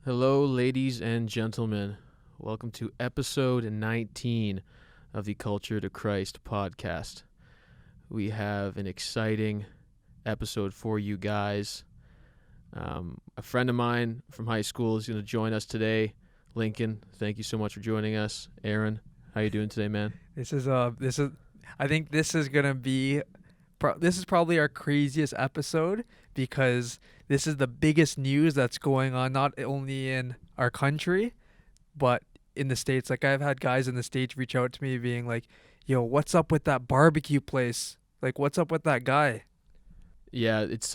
Hello, ladies and gentlemen. Welcome to episode 19 of the Culture to Christ podcast. We have an exciting episode for you guys. A friend of mine from high school is going to join us today. Lincoln, thank you so much for joining us. Aaron, how you doing today, man? I think this is going to be this is probably our craziest episode because this is the biggest news that's going on not only in our country but in the States. Like, I've had guys in the States reach out to me being like, yo, what's up with that barbecue place? Like, what's up with that guy? Yeah, it's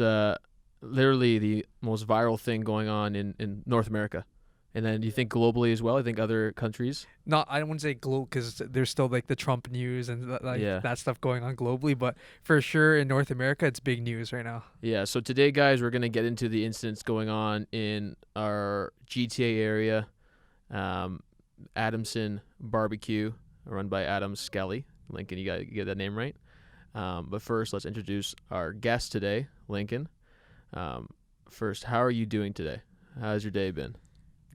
literally the most viral thing going on in North America. And then do you think globally as well? I think other countries? I don't want to say global because there's still like the Trump news and that stuff going on globally. But for sure in North America, it's big news right now. Yeah, so today, guys, we're going to get into the incidents going on in our GTA area. Adamson Barbecue, run by Adam Skelly. Lincoln, you got to get that name right. But first, let's introduce our guest today, Lincoln. First, how are you doing today? How's your day been?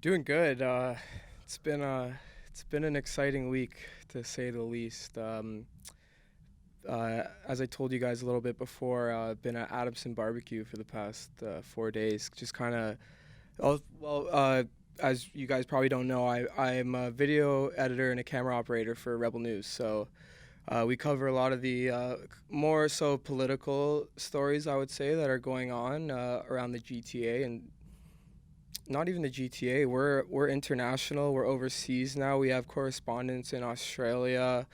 Doing good. It's been an exciting week, to say the least. As I told you guys a little bit before, I've been at Adamson Barbecue for the past 4 days. Just kind of, as you guys probably don't know, I'm a video editor and a camera operator for Rebel News. So we cover a lot of the more so political stories, I would say, that are going on around the GTA, and not even the GTA. We're international. We're overseas now. We have correspondents in Australia.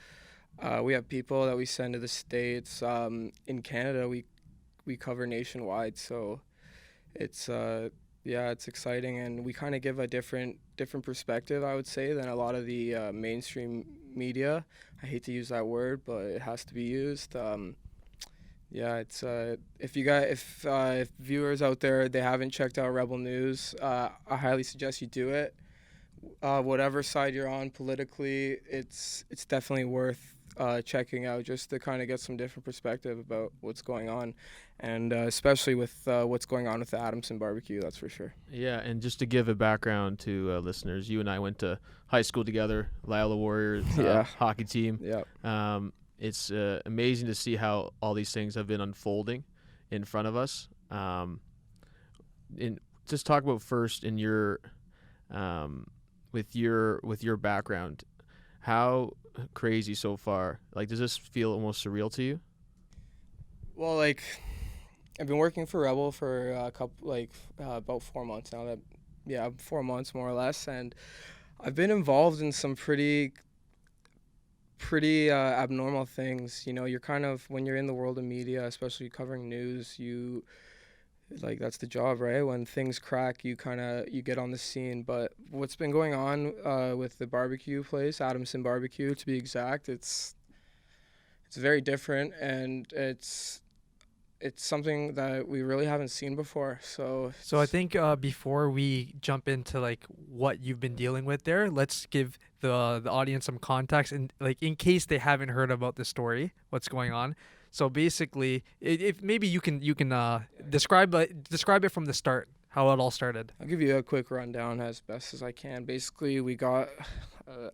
We have people that we send to the States. In Canada, we cover nationwide. So it's it's exciting, and we kind of give a different perspective, I would say, than a lot of the mainstream media. I hate to use that word, but it has to be used. It's if viewers out there, they haven't checked out Rebel News, I highly suggest you do it. Whatever side you're on politically, it's definitely worth checking out, just to kind of get some different perspective about what's going on, and especially with what's going on with the Adamson Barbecue, that's for sure. Yeah, and just to give a background to listeners, you and I went to high school together, Lyle Warriors hockey team. Yeah. It's amazing to see how all these things have been unfolding in front of us. Just talk about first in your with your background, how crazy so far. Like, does this feel almost surreal to you? Well, like, I've been working for Rebel for about 4 months now. 4 months more or less, and I've been involved in some pretty abnormal things. You know, you're kind of, when you're in the world of media, especially covering news, that's the job, right? When things crack, you get on the scene. But what's been going on with the barbecue place, Adamson Barbecue to be exact, it's very different, and it's something that we really haven't seen before. So I think before we jump into like what you've been dealing with there, let's give the audience some context, and like in case they haven't heard about the story, what's going on. So basically, if maybe you can describe it from the start, how it all started. I'll give you a quick rundown as best as I can. Basically, we got,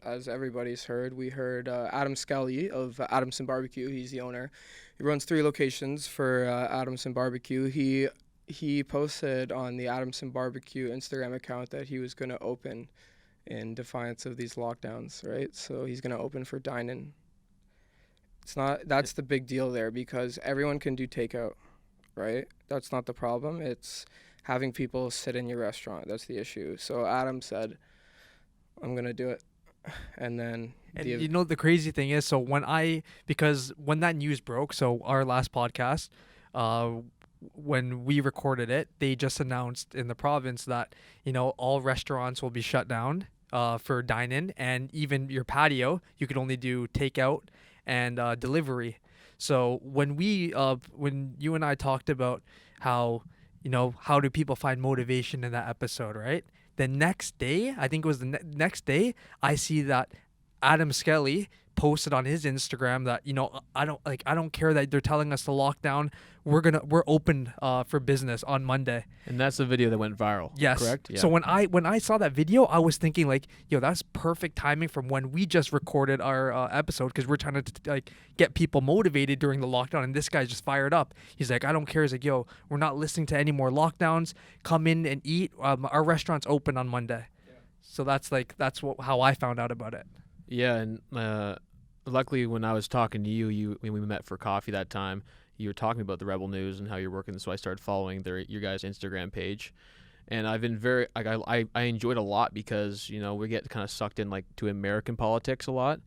as everybody's heard, we heard Adam Skelly of Adamson Barbecue. He's the owner. He runs 3 locations for Adamson Barbecue. He posted on the Adamson Barbecue Instagram account that he was going to open in defiance of these lockdowns, right? So he's going to open for dine-in. It's not. That's the big deal there, because everyone can do takeout, right? That's not the problem. It's having people sit in your restaurant. That's the issue. So Adam said, I'm going to do it. And then And you know the crazy thing is, so because when that news broke, so our last podcast, when we recorded it, they just announced in the province that, you know, all restaurants will be shut down for dine-in, and even your patio, you could only do takeout and delivery. So when you and I talked about how, you know, how do people find motivation in that episode, right? The next day, I think it was the next day, I see that Adam Skelly posted on his Instagram that, you know, I don't care that they're telling us to lock down. We're open for business on Monday. And that's the video that went viral. Yes. Correct. Yeah. So when I saw that video, I was thinking like, yo, that's perfect timing from when we just recorded our episode, because we're trying to like get people motivated during the lockdown, and this guy's just fired up. He's like, I don't care. He's like, yo, we're not listening to any more lockdowns. Come in and eat. Our restaurant's open on Monday. Yeah. So that's how I found out about it. Yeah, and luckily when I was talking to you, when we met for coffee that time, you were talking about the Rebel News and how you're working. So I started following your guys' Instagram page, and I've been very I enjoyed a lot, because, you know, we get kind of sucked in like to American politics a lot,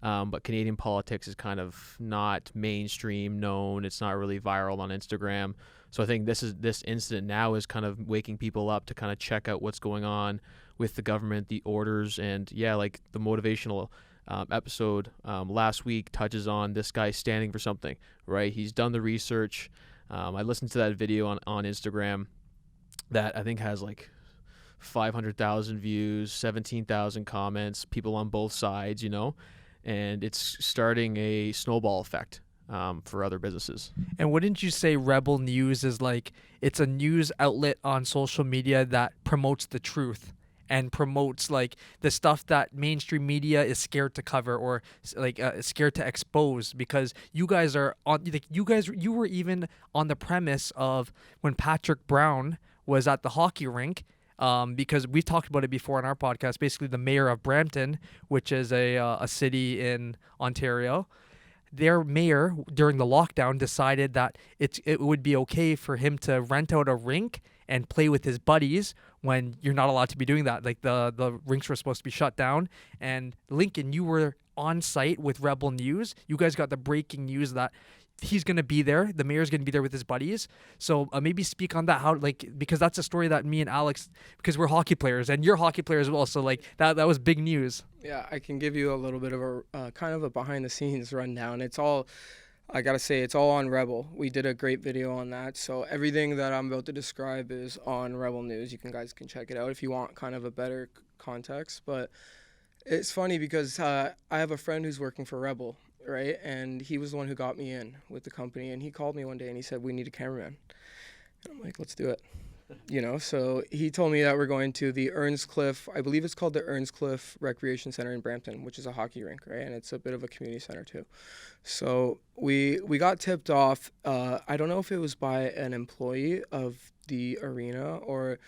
but Canadian politics is kind of not mainstream known. It's not really viral on Instagram. So I think this incident now is kind of waking people up to kind of check out what's going on with the government, the orders, and yeah, like the motivational episode last week touches on this guy standing for something, right? He's done the research. I listened to that video on Instagram that I think has like 500,000 views, 17,000 comments, people on both sides, you know, and it's starting a snowball effect for other businesses. And wouldn't you say Rebel News is like, it's a news outlet on social media that promotes the truth and promotes like the stuff that mainstream media is scared to cover, or like scared to expose? Because you guys are on, like, you were even on the premise of when Patrick Brown was at the hockey rink, because we've talked about it before on our podcast. Basically, the mayor of Brampton, which is a city in Ontario, their mayor during the lockdown decided that it would be okay for him to rent out a rink and play with his buddies when you're not allowed to be doing that. Like the rinks were supposed to be shut down. And Lincoln, you were on site with Rebel News. You guys got the breaking news that he's going to be there. The mayor's going to be there with his buddies. So maybe speak on that, how, like, because that's a story that me and Alex, because we're hockey players and you're hockey players as well. So like that was big news. Yeah, I can give you a little bit of a kind of a behind the scenes rundown. It's all, I gotta say, it's all on Rebel. We did a great video on that. So everything that I'm about to describe is on Rebel News. You guys can check it out if you want kind of a better context. But it's funny because I have a friend who's working for Rebel, right? And he was the one who got me in with the company. And he called me one day and he said, we need a cameraman. And I'm like, let's do it. You know, so he told me that we're going to the Earnscliffe, I believe it's called the Earnscliffe Recreation Center in Brampton, which is a hockey rink, right? And it's a bit of a community center too. So we got tipped off. I don't know if it was by an employee of the arena or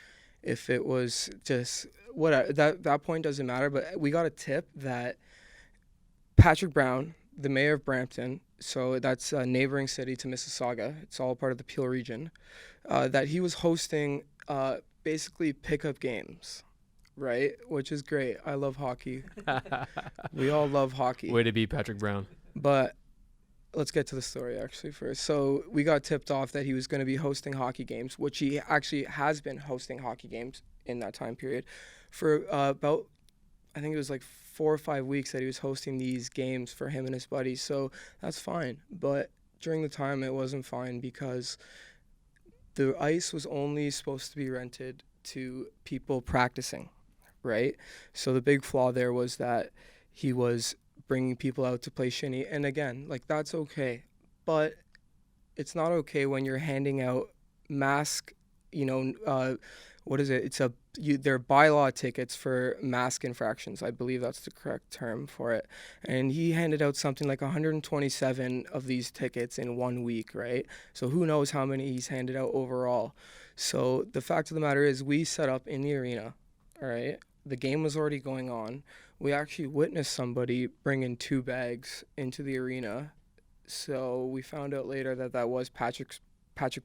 if it was just whatever. That point doesn't matter. But we got a tip that Patrick Brown, the mayor of Brampton, so that's a neighboring city to Mississauga, it's all part of the Peel region, that he was hosting basically pickup games, right? Which is great. I love hockey. We all love hockey. Way to be, Patrick Brown. But let's get to the story actually first. So we got tipped off that he was going to be hosting hockey games, which he actually has been hosting hockey games in that time period for about, I think it was like 4 or 5 weeks that he was hosting these games for him and his buddies. So that's fine. But during the time, it wasn't fine because the ice was only supposed to be rented to people practicing, right? So the big flaw there was that he was bringing people out to play shinny. And again, like, that's okay. But it's not okay when you're handing out mask, what is it? They're bylaw tickets for mask infractions. I believe that's the correct term for it. And he handed out something like 127 of these tickets in 1 week, right? So who knows how many he's handed out overall. So the fact of the matter is we set up in the arena, all right? The game was already going on. We actually witnessed somebody bring in 2 bags into the arena So we found out later that that was Patrick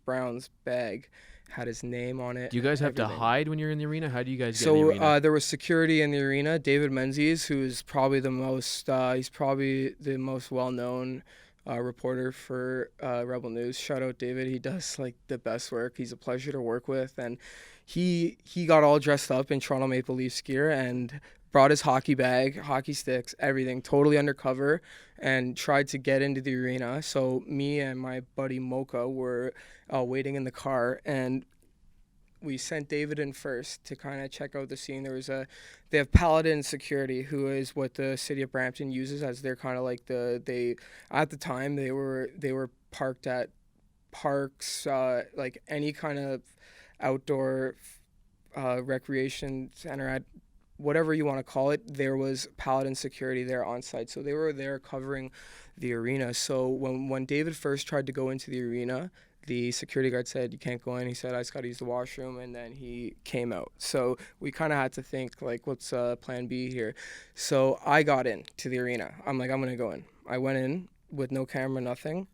Brown's bag, had his name on it. Do you guys have to everything. hide when you're in the arena? How do you guys get in the arena? So there was security in the arena. David Menzies, who is probably the most, he's probably the most well-known reporter for Rebel News. Shout out David. He does like the best work. He's a pleasure to work with, and he got all dressed up in Toronto Maple Leafs gear and brought his hockey bag, hockey sticks, everything, totally undercover, and tried to get into the arena. So me and my buddy Mocha were waiting in the car, and we sent David in first to kind of check out the scene. They have Paladin Security, who is what the city of Brampton uses as their kind of like at the time they were parked at parks, like any kind of outdoor recreation center, at whatever you want to call it. There was Paladin Security there on site, so they were there covering the arena. So when David first tried to go into the arena, the security guard said, "You can't go in." He said, "I just got to use the washroom," and then he came out. So we kind of had to think, like, what's plan B here? So I got in to the arena. I'm like, I'm going to go in. I went in with no camera, nothing.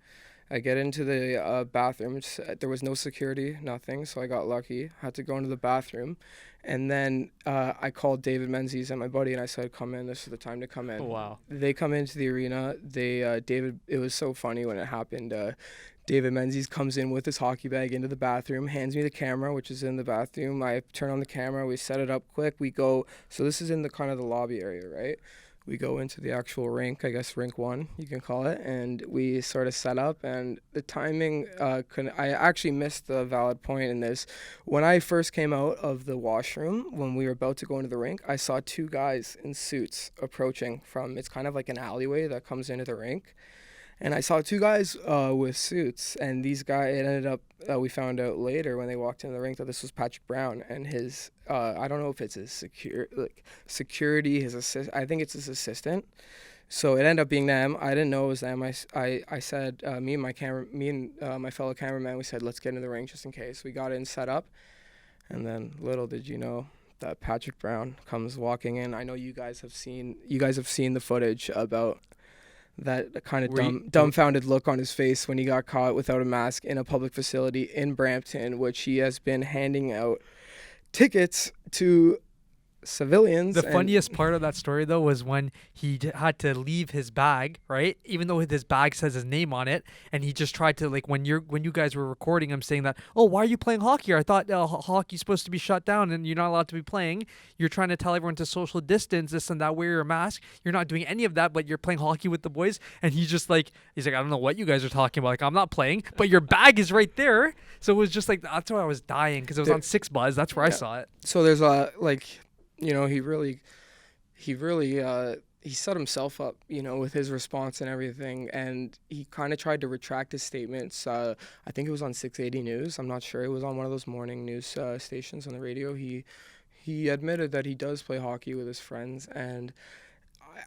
I get into the bathroom. There was no security, nothing, so I got lucky. Had to go into the bathroom. And then I called David Menzies and my buddy, and I said, "Come in. This is the time to come in." Oh, wow. They come into the arena. David, it was so funny when it happened. David Menzies comes in with his hockey bag into the bathroom, hands me the camera, which is in the bathroom. I turn on the camera. We set it up quick. We go. So this is in the kind of the lobby area, right? We go into the actual rink, I guess rink 1, you can call it, and we sort of set up. And the timing, I actually missed the valid point in this. When I first came out of the washroom, when we were about to go into the rink, I saw 2 guys in suits approaching from, it's kind of like an alleyway that comes into the rink. And I saw 2 guys with suits, and these guys, it ended up, we found out later when they walked into the rink that this was Patrick Brown and his, I don't know if it's his security, his assistant, I think it's his assistant. So it ended up being them. I didn't know it was them. I said, me and my fellow cameraman, we said, let's get into the ring just in case. We got in, set up, and then little did you know that Patrick Brown comes walking in. I know you guys have seen the footage about that kind of dumbfounded look on his face when he got caught without a mask in a public facility in Brampton, which he has been handing out tickets to civilians. The funniest part of that story, though, was when he had to leave his bag, right? Even though his bag says his name on it, and he just tried to, like, when you guys were recording him saying that, "Oh, why are you playing hockey? I thought hockey's supposed to be shut down and you're not allowed to be playing. You're trying to tell everyone to social distance, this and that, wear your mask. You're not doing any of that, but you're playing hockey with the boys." And he's like, I don't know what you guys are talking about. Like, I'm not playing, but your bag is right there. So it was just like, that's why I was dying, because it was on 6 Buzz. That's where I saw it. So there's he set himself up, with his response and everything, and he kind of tried to retract his statements. I think it was on 680 News. I'm not sure. It was on one of those morning news stations on the radio. He admitted that he does play hockey with his friends, and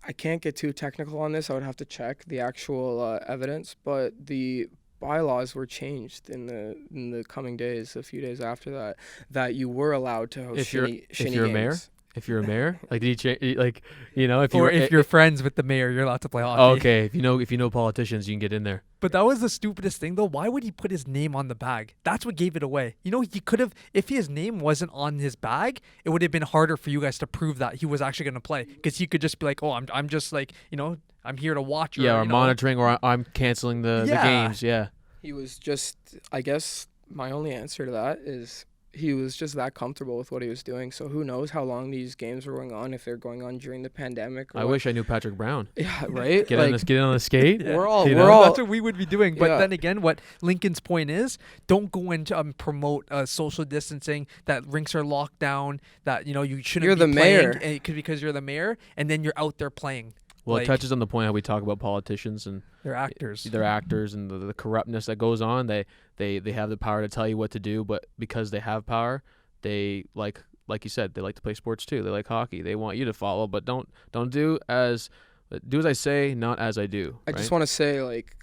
I can't get too technical on this. I would have to check the actual evidence, but the bylaws were changed in the coming days, a few days after that you were allowed to host shinny games. If you're a mayor, like, did he if you're friends with the mayor, you're allowed to play hockey. Oh, okay, if you know politicians, you can get in there. But that was the stupidest thing, though. Why would he put his name on the bag? That's what gave it away. He could have, if his name wasn't on his bag, it would have been harder for you guys to prove that he was actually going to play, because he could just be like, "Oh, I'm just like, I'm here to watch." Or monitoring, or I'm canceling the games. Yeah. He was just, I guess, my only answer to that is, he was just that comfortable with what he was doing. So who knows how long these games were going on, if they're going on during the pandemic. I wish I knew Patrick Brown. Yeah, right? Get on the skate. Yeah. We're all that's what we would be doing. But then again, what Lincoln's point is, don't go and promote social distancing, that rinks are locked down, that you shouldn't you're be the playing mayor. Because you're the mayor, and then you're out there playing. Well, it touches on the point how we talk about politicians and they're actors. They're actors, and the corruptness that goes on. They have the power to tell you what to do, but because they have power, they like you said, they like to play sports too. They like hockey. They want you to follow, but don't do as I say, not as I do. I just want to say, like,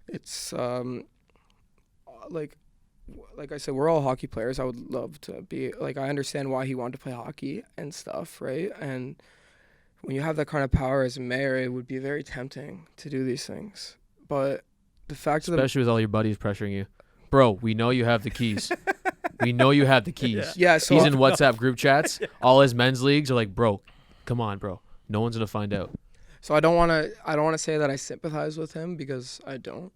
it's like I said, we're all hockey players. I would love to be, like, I understand why he wanted to play hockey and stuff, right? And when you have that kind of power as a mayor, it would be very tempting to do these things. But the fact of the Especially with all your buddies pressuring you. Bro, we know you have the keys. We know you have the keys. yeah. So He's in WhatsApp group chats. All his men's leagues are like, bro, come on, bro. No one's going to find out. So I don't want to say that I sympathize with him because I don't.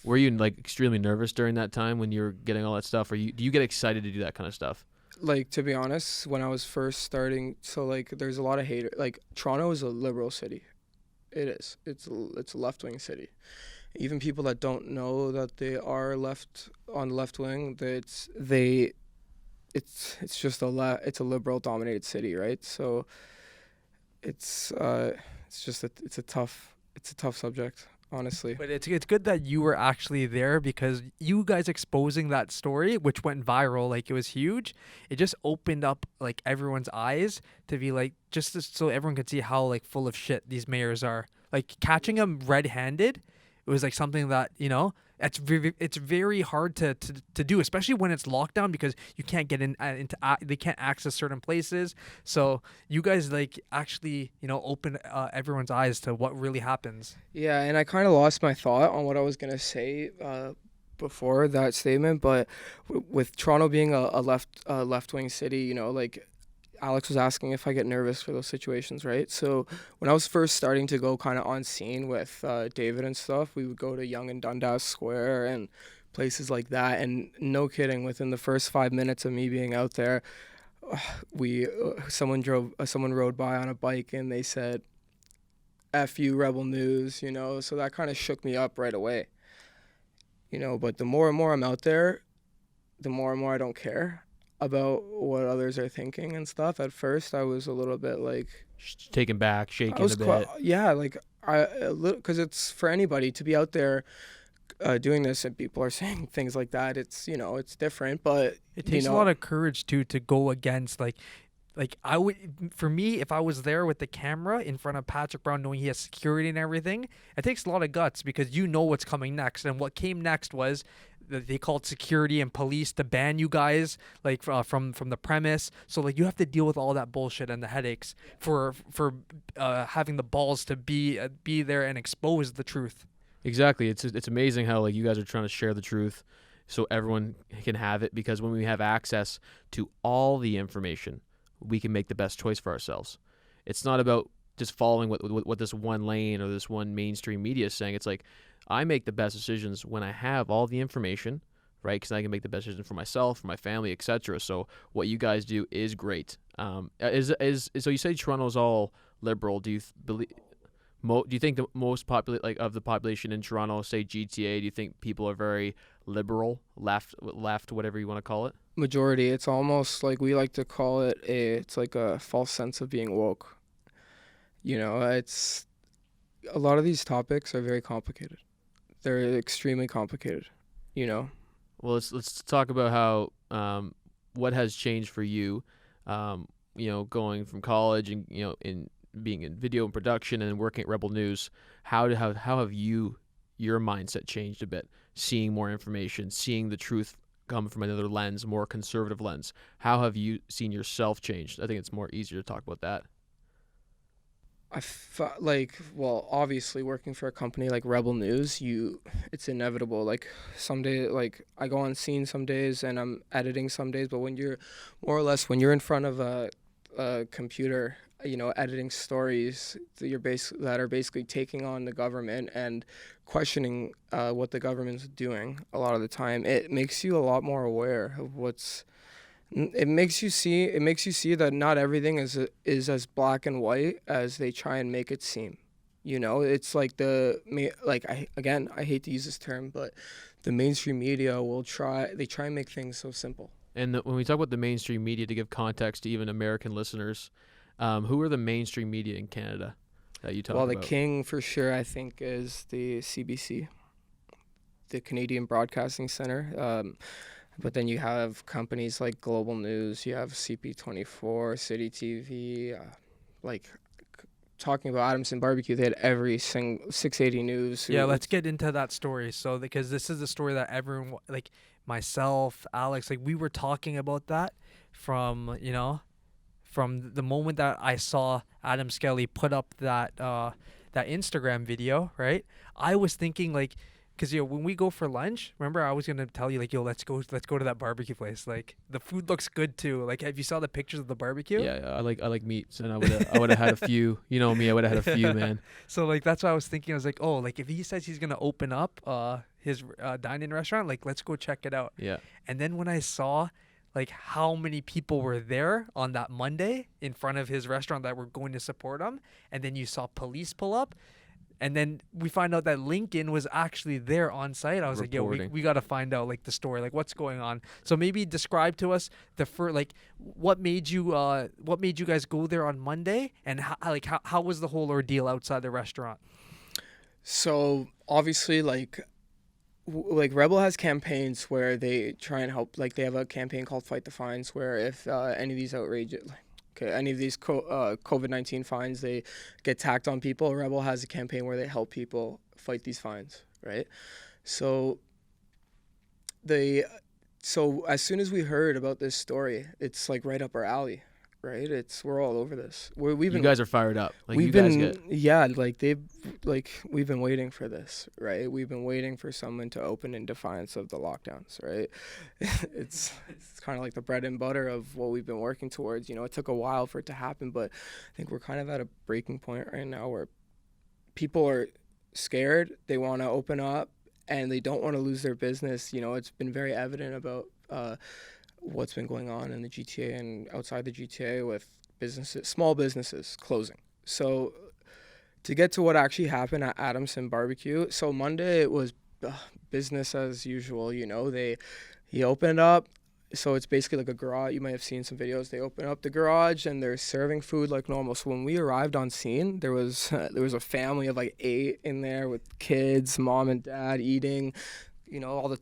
Were you like extremely nervous during that time when you were getting all that stuff? Or do you get excited to do that kind of stuff? Like, to be honest, when I was first starting, so like there's a lot of haters. Like, Toronto is a liberal city. It is. It's a left-wing city. Even people that don't know that they are on the left wing, it's just it's a liberal dominated city, right? So it's a tough subject, honestly. But it's good that you were actually there, because you guys exposing that story, which went viral, like it was huge. It just opened up like everyone's eyes to be like, so everyone could see how like full of shit these mayors are. Like catching them red-handed, it was like something that, it's very hard to do, especially when it's lockdown, because you can't get they can't access certain places. So you guys like actually, open everyone's eyes to what really happens. Yeah, and I kind of lost my thought on what I was gonna say before that statement, but with Toronto being a left-wing city, like Alex was asking if I get nervous for those situations, right? So when I was first starting to go kind of on scene with David and stuff, we would go to Yonge and Dundas Square and places like that. And no kidding, within the first 5 minutes of me being out there, someone rode by on a bike and they said, "F you, Rebel News," So that kind of shook me up right away, But the more and more I'm out there, the more and more I don't care about what others are thinking and stuff. At first, I was a little bit like taken back, shaking a bit. Because it's for anybody to be out there doing this, and people are saying things like that. It's it's different, but it takes a lot of courage to go against like I would, for me, if I was there with the camera in front of Patrick Brown, knowing he has security and everything, it takes a lot of guts, because you know what's coming next. And what came next was they called security and police to ban you guys like from the premise. So like you have to deal with all that bullshit and the headaches for having the balls to be there and expose the truth. Exactly. It's amazing how like you guys are trying to share the truth so everyone can have it, because when we have access to all the information, we can make the best choice for ourselves. It's not about just following what this one lane or this one mainstream media is saying. It's like, I make the best decisions when I have all the information, right? Because I can make the best decision for myself, for my family, etc. So what you guys do is great. So you say Toronto's all liberal. Do you believe? Do you think the most of the population in Toronto, say GTA, do you think people are very liberal, left, whatever you want to call it? Majority. It's almost like we like to call it it's like a false sense of being woke. It's a lot of these topics are very complicated. They're extremely complicated, Well, let's talk about how what has changed for you, going from college and in being in video and production and working at Rebel News. How have your mindset changed a bit? Seeing more information, seeing the truth come from another lens, more conservative lens. How have you seen yourself changed? I think it's more easier to talk about that. Obviously working for a company like Rebel News, it's inevitable. Like someday, like I go on scene some days and I'm editing some days, but when you're in front of a computer, editing stories that are basically taking on the government and questioning what the government's doing a lot of the time, it makes you a lot more aware of it makes you see that not everything is as black and white as they try and make it seem. It's like I hate to use this term, but the mainstream media try and make things so simple. And when we talk about the mainstream media, to give context to even American listeners, who are the mainstream media in Canada that you talk about? Well, the king for sure, I think, is the CBC, the Canadian Broadcasting Centre. But then you have companies like Global News, you have CP24, City TV, talking about Adamson Barbecue, they had every single 680 News. Yeah, let's get into that story. So, because this is a story that everyone, like myself, Alex, like we were talking about that from the moment that I saw Adam Skelly put up that Instagram video, right? I was thinking like, Because when we go for lunch, remember I was gonna tell you like, yo, let's go to that barbecue place. Like the food looks good too. Like, have you saw the pictures of the barbecue? Yeah, I like meats, and I would have had a few. You know me, I would have had a few, man. So like that's what I was thinking. I was like, oh, like if he says he's gonna open up his dine-in restaurant, like let's go check it out. Yeah. And then when I saw like how many people were there on that Monday in front of his restaurant that were going to support him, and then you saw police pull up, and then we find out that Lincoln was actually there on site. I was like, yo, we got to find out like the story, like what's going on. So maybe describe to us what made you guys go there on Monday, and how was the whole ordeal outside the restaurant? So obviously, like Rebel has campaigns where they try and help. Like they have a campaign called Fight the Fines, where if any of these any of these COVID-19 fines they get tacked on people, Rebel has a campaign where they help people fight these fines, right? So as soon as we heard about this story, it's like right up our alley, right? We're all over this. You guys are fired up. Like we've been waiting for this, right? We've been waiting for someone to open in defiance of the lockdowns, right? It's kind of like the bread and butter of what we've been working towards. You know, it took a while for it to happen, but I think we're kind of at a breaking point right now where people are scared. They want to open up and they don't want to lose their business. You know, it's been very evident about what's been going on in the GTA and outside the GTA with small businesses closing. So to get to what actually happened at Adamson Barbecue, so Monday it was business as usual. You know, he opened up. So it's basically like a garage. You might have seen some videos. They open up the garage and they're serving food like normal. So when we arrived on scene, there was a family of like 8 in there with kids, mom and dad eating. You know,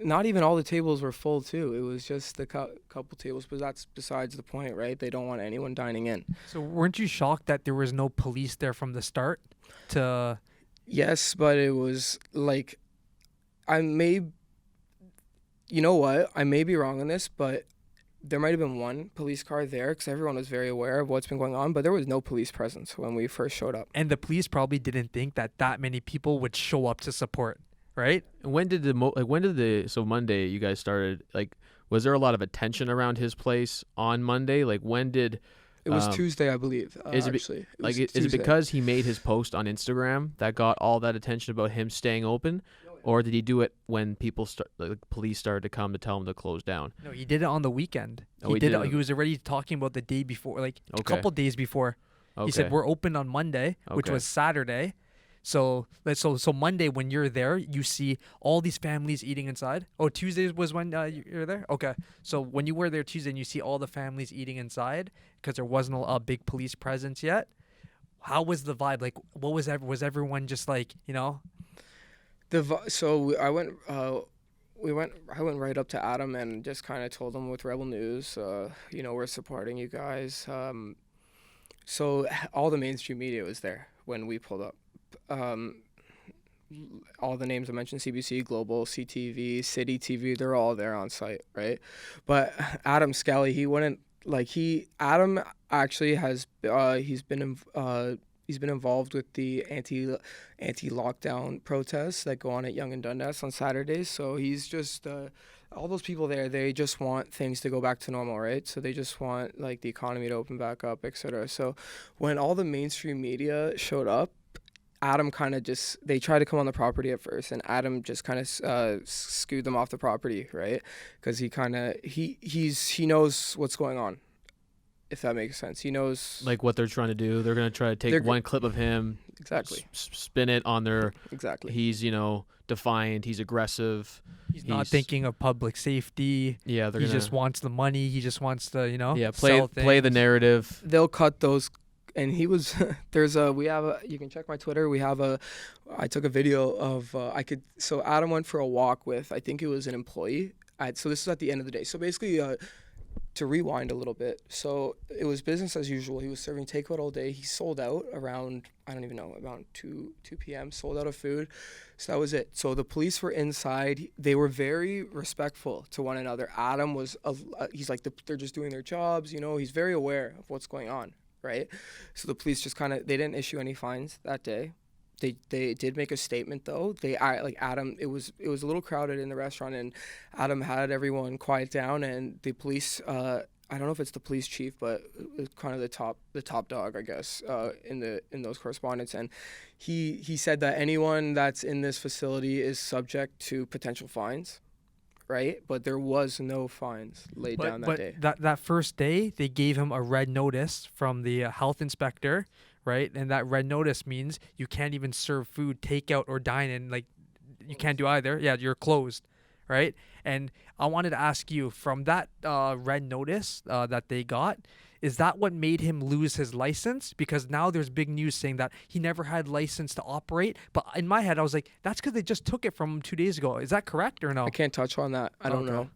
not even all the tables were full too. It was just a couple tables, but that's besides the point, right? They don't want anyone dining in. So weren't you shocked that there was no police there from the start? Yes, but it was like, you know what? I may be wrong on this, but there might have been one police car there because everyone was very aware of what's been going on, but there was no police presence when we first showed up. And the police probably didn't think that many people would show up to support. Right? When did so Monday you guys started, like, was there a lot of attention around his place on Monday? Like, when did it was Tuesday, I believe. Is it because he made his post on Instagram that got all that attention about him staying open, or did he do it when police started to come to tell him to close down? No, he did it on the weekend. He did it. He was already talking about the day before, like a couple days before. Okay. He said we're open on Monday, which was Saturday. So Monday when you're there, you see all these families eating inside. Oh, Tuesday was when you're there? Okay. So when you were there Tuesday and you see all the families eating inside because there wasn't a big police presence yet, how was the vibe? Like, what was everyone just like, you know? I went right up to Adam and just kind of told him with Rebel News, you know, we're supporting you guys. So all the mainstream media was there when we pulled up. All the names I mentioned, CBC, Global, CTV, City TV, they're all there on site, right? But Adam Skelly, Adam actually has he's been involved with the anti-lockdown protests that go on at Yonge and Dundas on Saturdays. So he's just all those people there, they just want things to go back to normal, right? So they just want like the economy to open back up, etc. So when all the mainstream media showed up, Adam kind of they tried to come on the property at first, and Adam just kind of skewed them off the property, right? Because he knows what's going on, if that makes sense. He knows like what they're trying to do. They're gonna try to take one clip of him, exactly, spin it on their exactly. He's defiant. He's aggressive. He's not thinking of public safety. Yeah, he just wants the money. He just wants to play the narrative. They'll cut those. And he was, you can check my Twitter. I took a video of, so Adam went for a walk with, I think it was an employee. So this is at the end of the day. So basically, to rewind a little bit. So it was business as usual. He was serving takeout all day. He sold out around, I don't even know, around 2 p.m., sold out of food. So that was it. So the police were inside. They were very respectful to one another. Adam was, he's like, they're just doing their jobs. You know, he's very aware of what's going on. Right, so the police just they didn't issue any fines that day. They did make a statement though. Like Adam, it was a little crowded in the restaurant, and Adam had everyone quiet down, and the police. I don't know if it's the police chief, but it's kind of the top dog, I guess, in those correspondence, and he said that anyone that's in this facility is subject to potential fines, right? But there was no fines laid down that day. That first day, they gave him a red notice from the health inspector, right? And that red notice means you can't even serve food, takeout, or dine in. Like, you can't do either. Yeah, you're closed, right? And I wanted to ask you, from that red notice that they got, is that what made him lose his license? Because now there's big news saying that he never had license to operate. But in my head, I was like, that's because they just took it from him 2 days ago. Is that correct or no? I can't touch on that. I don't know.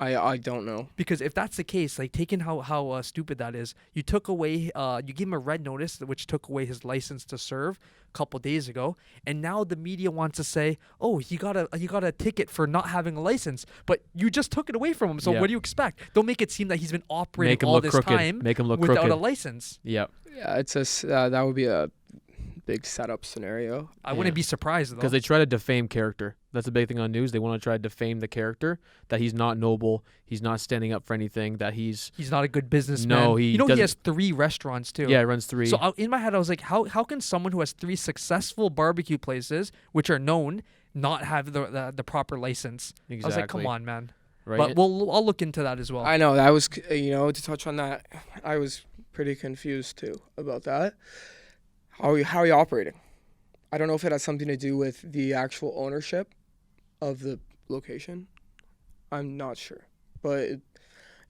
I don't know. Because if that's the case, like, taking how stupid that is, you took away, you gave him a red notice, which took away his license to serve a couple days ago, and now the media wants to say, oh, he got a ticket for not having a license, but you just took it away from him. So what do you expect? They'll make it seem that he's been operating all this time without a license. Yep. Yeah, it's that would be a big setup scenario. I wouldn't be surprised though, because they try to defame character. That's a big thing on news. They want to try to defame the character, that he's not noble, he's not standing up for anything, that he's not a good businessman. No, he has 3 restaurants too. Yeah, he runs 3. So in my head, I was like, how can someone who has 3 successful barbecue places, which are known, not have the proper license? Exactly. I was like, come on, man. Right. But I'll look into that as well. I know that was to touch on that. I was pretty confused too about that. How are you operating? I don't know if it has something to do with the actual ownership of the location. I'm not sure, but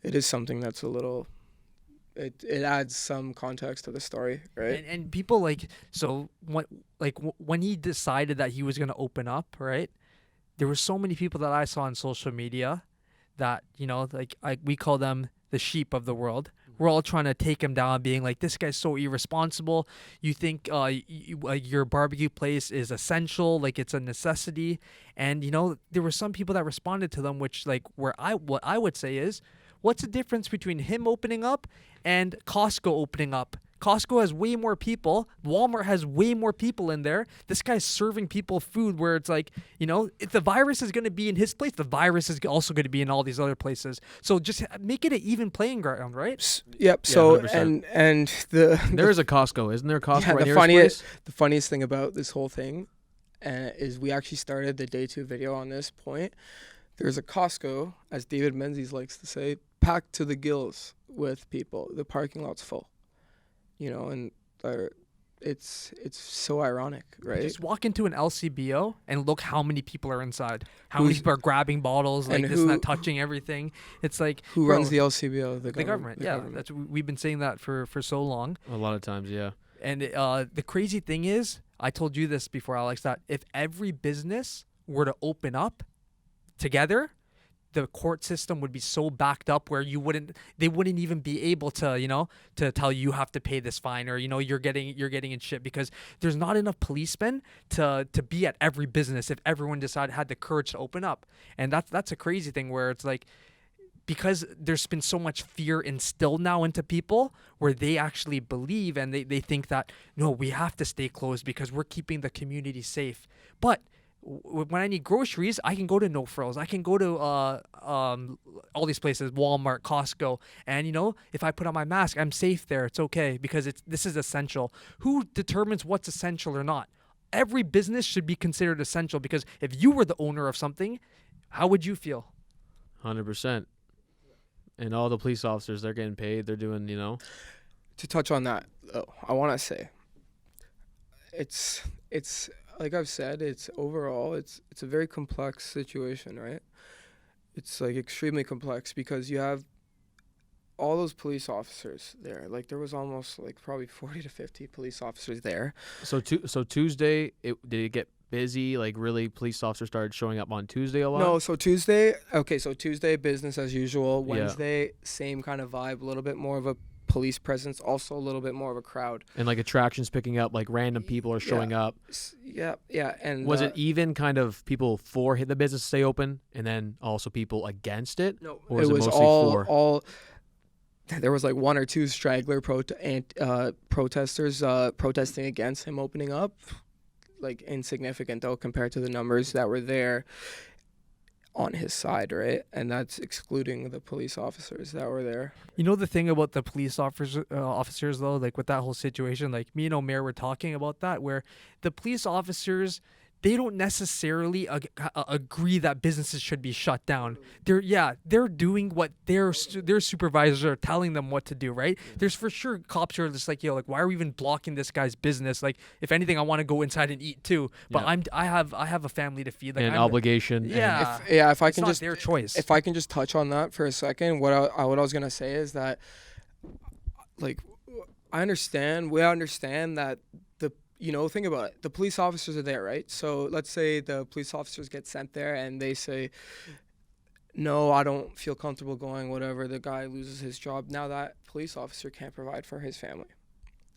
it is something that's a little. It adds some context to the story, right? And people when he decided that he was going to open up, right? There were so many people that I saw on social media that, we call them the sheep of the world. We're all trying to take him down, being like, this guy's so irresponsible. You think your barbecue place is essential, like it's a necessity. And, there were some people that responded to them, which, like, what I would say is, what's the difference between him opening up and Costco opening up? Costco has way more people. Walmart has way more people in there. This guy's serving people food where it's like, if the virus is going to be in his place, the virus is also going to be in all these other places. So just make it an even playing ground, right? Yep. So and there is a Costco, isn't there? A Costco right the funniest thing about this whole thing is we actually started the day 2 video on this point. There's a Costco, as David Menzies likes to say, packed to the gills with people. The parking lot's full. And it's so ironic, right? Just walk into an LCBO and look how many people are inside. How many people are grabbing bottles, like this and that, touching everything. It's like, who runs the LCBO? The government. Yeah, that's we've been saying that for so long. A lot of times, yeah. And the crazy thing is, I told you this before, Alex, that if every business were to open up together, the court system would be so backed up where they wouldn't even be able to, to tell you have to pay this fine, or, you're getting in shit, because there's not enough policemen to be at every business if everyone had the courage to open up. And that's a crazy thing where it's like, because there's been so much fear instilled now into people where they actually believe and they think that, no, we have to stay closed because we're keeping the community safe. But when I need groceries, I can go to No Frills. I can go to all these places, Walmart, Costco, and if I put on my mask, I'm safe there. It's okay because this is essential. Who determines what's essential or not? Every business should be considered essential, because if you were the owner of something, how would you feel? 100%. And all the police officers, they're getting paid. They're doing, To touch on that, I want to say, it's. Like I've said, it's a very complex situation, right? It's like extremely complex because you have all those police officers there. Like there was almost like probably 40 to 50 police officers there. So Tuesday, did it get busy? Like really, police officers started showing up on Tuesday a lot? No, so Tuesday, business as usual. Wednesday, same kind of vibe, a little bit more of a police presence, also a little bit more of a crowd, and like attractions picking up, like random people are showing up. Yeah. And was it even kind of people for the business to stay open, and then also people against it? No, or was it was mostly all. There was like 1 or 2 straggler protesters protesting against him opening up. like insignificant though compared to the numbers that were there on his side, right? And that's excluding the police officers that were there. You know the thing about the police officers though, like with that whole situation, like me and Omer were talking about that, where the police officers, they don't necessarily agree that businesses should be shut down. They're doing what their supervisors are telling them what to do, right? There's for sure cops who are just like, yo, like, why are we even blocking this guy's business? Like, if anything, I want to go inside and eat too, but I have a family to feed, like, an obligation. Yeah, if I it's can not just their choice. If I can just touch on that for a second, what I was gonna say is that, like, we understand that think about it. The police officers are there, right? So let's say the police officers get sent there and they say, no, I don't feel comfortable going, whatever. The guy loses his job. Now that police officer can't provide for his family.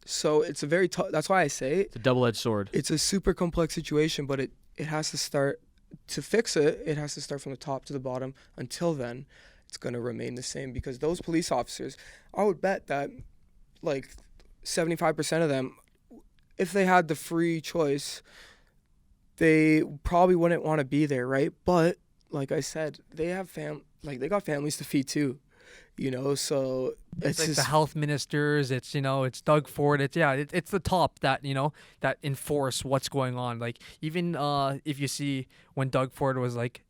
So it's a very tough, that's why I say It's a double-edged sword. it's a super complex situation, but it has to start, to fix it, it has to start from the top to the bottom. Until then, it's going to remain the same, because those police officers, I would bet that like 75% of them, if they had the free choice, they probably wouldn't want to be there, right? But like I said, they have they got families to feed too, so It's like just the health ministers. It's it's Doug Ford. It's the top that that enforce what's going on. Like, even if you see when Doug Ford was like,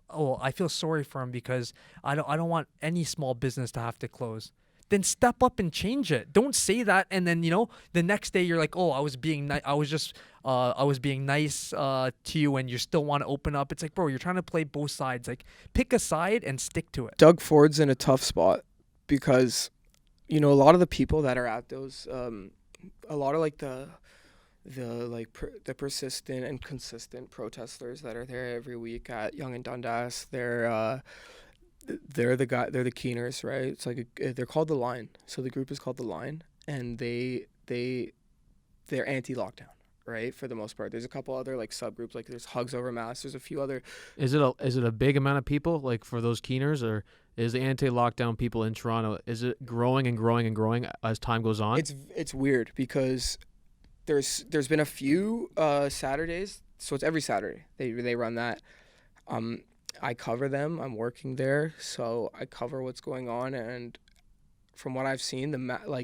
oh, I feel sorry for him because I don't want any small business to have to close. Then step up and change it. Don't say that and then the next day you're like, oh, I was being I was being nice to you, and you still want to open up. It's like, bro, you're trying to play both sides. Like, pick a side and stick to it. Doug Ford's in a tough spot because, a lot of the people that are at those, a lot of like the persistent and consistent protesters that are there every week at Yonge and Dundas, they're the keeners, right? It's like they're called the Line. So the group is called the Line, and they're anti-lockdown, right? For the most part, there's a couple other like subgroups, like there's Hugs Over Masks. There's a few other. Is it a big amount of people, like, for those keeners, or is the anti-lockdown people in Toronto, is it growing and growing and growing as time goes on? It's weird because there's been a few Saturdays, so it's every Saturday they run that. I cover them. I'm working there, so I cover what's going on. And from what I've seen,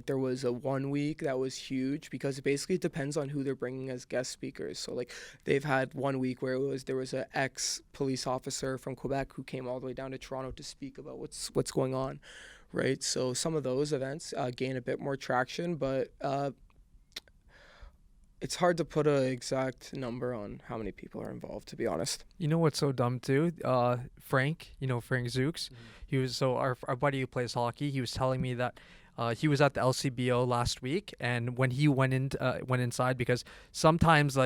there was a 1 week that was huge, because it depends on who they're bringing as guest speakers. So like they've had 1 week where there was an ex-police officer from Quebec who came all the way down to Toronto to speak about what's going on, right? So some of those events gain a bit more traction, but it's hard to put an exact number on how many people are involved, to be honest. You know what's so dumb too? Frank, Frank Zooks. Mm-hmm. He was our buddy who plays hockey. He was telling me that he was at the LCBO last week, and when he went inside, because sometimes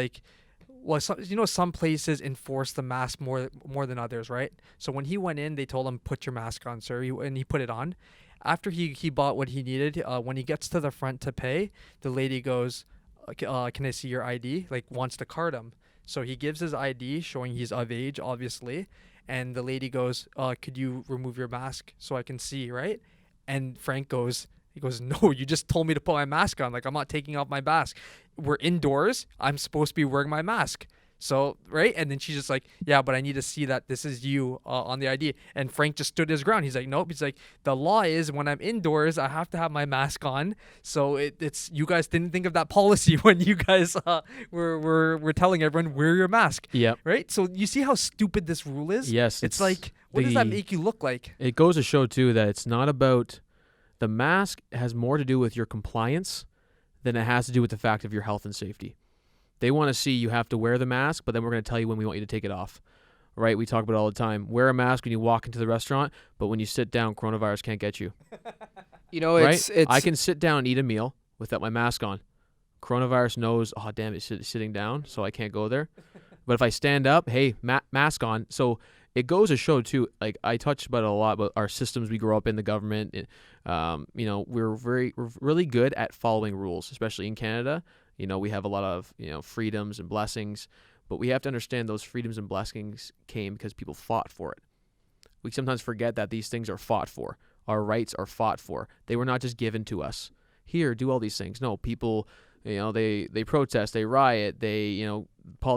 some places enforce the mask more than others, right? So when he went in, they told him, put your mask on, sir, and he put it on. After he bought what he needed, when he gets to the front to pay, the lady goes, can I see your ID? Like, wants to card him. So he gives his ID showing he's of age, obviously. And the lady goes, could you remove your mask so I can see, right? And Frank goes, no, you just told me to put my mask on. Like, I'm not taking off my mask. We're indoors. I'm supposed to be wearing my mask. So, right? And then she's just like, yeah, but I need to see that this is you on the ID. And Frank just stood his ground. He's like, nope. He's like, the law is when I'm indoors, I have to have my mask on. So it's you guys didn't think of that policy when you guys were telling everyone, wear your mask. Yep. Right? So you see how stupid this rule is? Yes. It's like, what does that make you look like? It goes to show, too, that it's not about the mask. Has more to do with your compliance than it has to do with the fact of your health and safety. They want to see you have to wear the mask, but then we're going to tell you when we want you to take it off, right? We talk about it all the time. Wear a mask when you walk into the restaurant, but when you sit down, coronavirus can't get you. Right? It's I can sit down and eat a meal without my mask on. Coronavirus knows, oh, damn, it's sitting down, so I can't go there. But if I stand up, hey, mask on. So it goes to show, too, like I touched about it a lot, about our systems we grew up in, the government. We're really good at following rules, especially in Canada. We have a lot of, freedoms and blessings, but we have to understand those freedoms and blessings came because people fought for it. We sometimes forget that these things are fought for. Our rights are fought for. They were not just given to us. Here, do all these things. No, people, they protest, they riot, they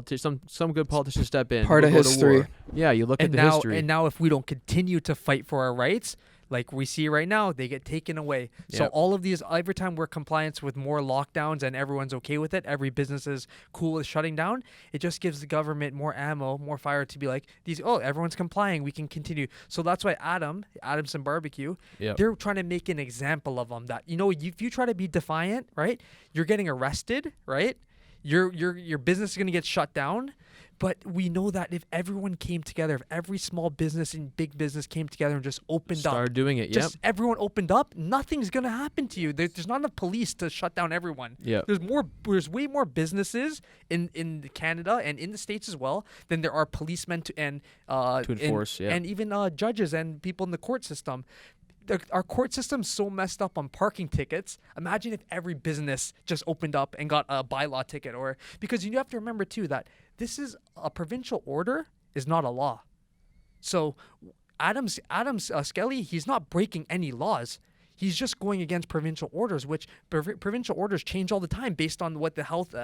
some good politicians step in. Part of We'll go to history. war. Yeah, you look at the history. And now if we don't continue to fight for our rights, like we see right now, they get taken away. So Yep. all of these, every time we're compliance with more lockdowns and everyone's okay with it, every business is cool with shutting down, it just gives the government more ammo, more fire to be like, everyone's complying, we can continue. So that's why Adamson Barbecue, Yep. they're trying to make an example of them that, if you try to be defiant, right, you're getting arrested, right? Your business is going to get shut down. But we know that if everyone came together, if every small business and big business came together and just opened up, Started doing it. Yep. just everyone opened up, nothing's gonna happen to you. There's not enough police to shut down everyone. Yep. There's way more businesses in Canada and in the States as well than there are policemen to enforce. and even judges and people in the court system. Our court system's so messed up on parking tickets. Imagine if every business just opened up and got a bylaw ticket, or because you have to remember too that this is a provincial order is not a law. So Adams Skelly, he's not breaking any laws. He's just going against provincial orders, which provincial orders change all the time based on what the health,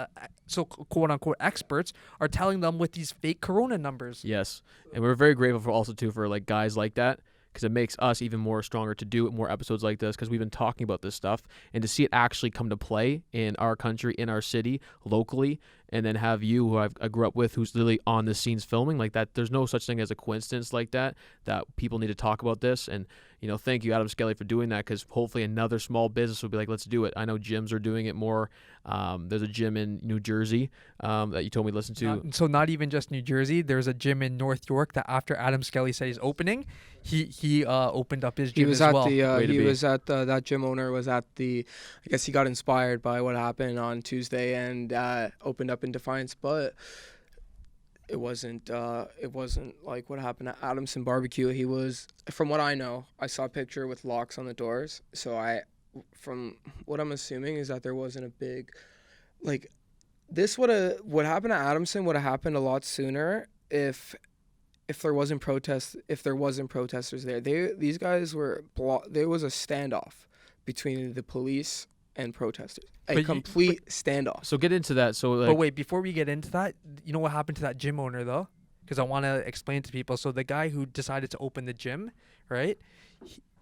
so quote unquote experts are telling them with these fake corona numbers. Yes, and we're very grateful for like guys like that, because it makes us even more stronger to do more episodes like this, because we've been talking about this stuff, and to see it actually come to play in our country, in our city, locally, and then have you, who I grew up with, who's literally on the scenes filming like that. There's no such thing as a coincidence like that people need to talk about this. And thank you, Adam Skelly, for doing that, because hopefully another small business will be like, let's do it. I know gyms are doing it more. There's a gym in New Jersey that you told me to listen to. Not even just New Jersey. There's a gym in North York that after Adam Skelly said he's opening, he opened up his gym as well. That gym owner was at I guess he got inspired by what happened on Tuesday and opened up in defiance, but it wasn't like what happened at Adamson Barbecue. He was, from what I know, I saw a picture with locks on the doors, so from what I'm assuming is that there wasn't a big, like, what happened at Adamson would have happened a lot sooner if there wasn't protesters there. These guys were there was a standoff between the police and protesters. Complete standoff. So get into that. But wait, before we get into that, you know what happened to that gym owner though? Because I want to explain to people. So the guy who decided to open the gym, right?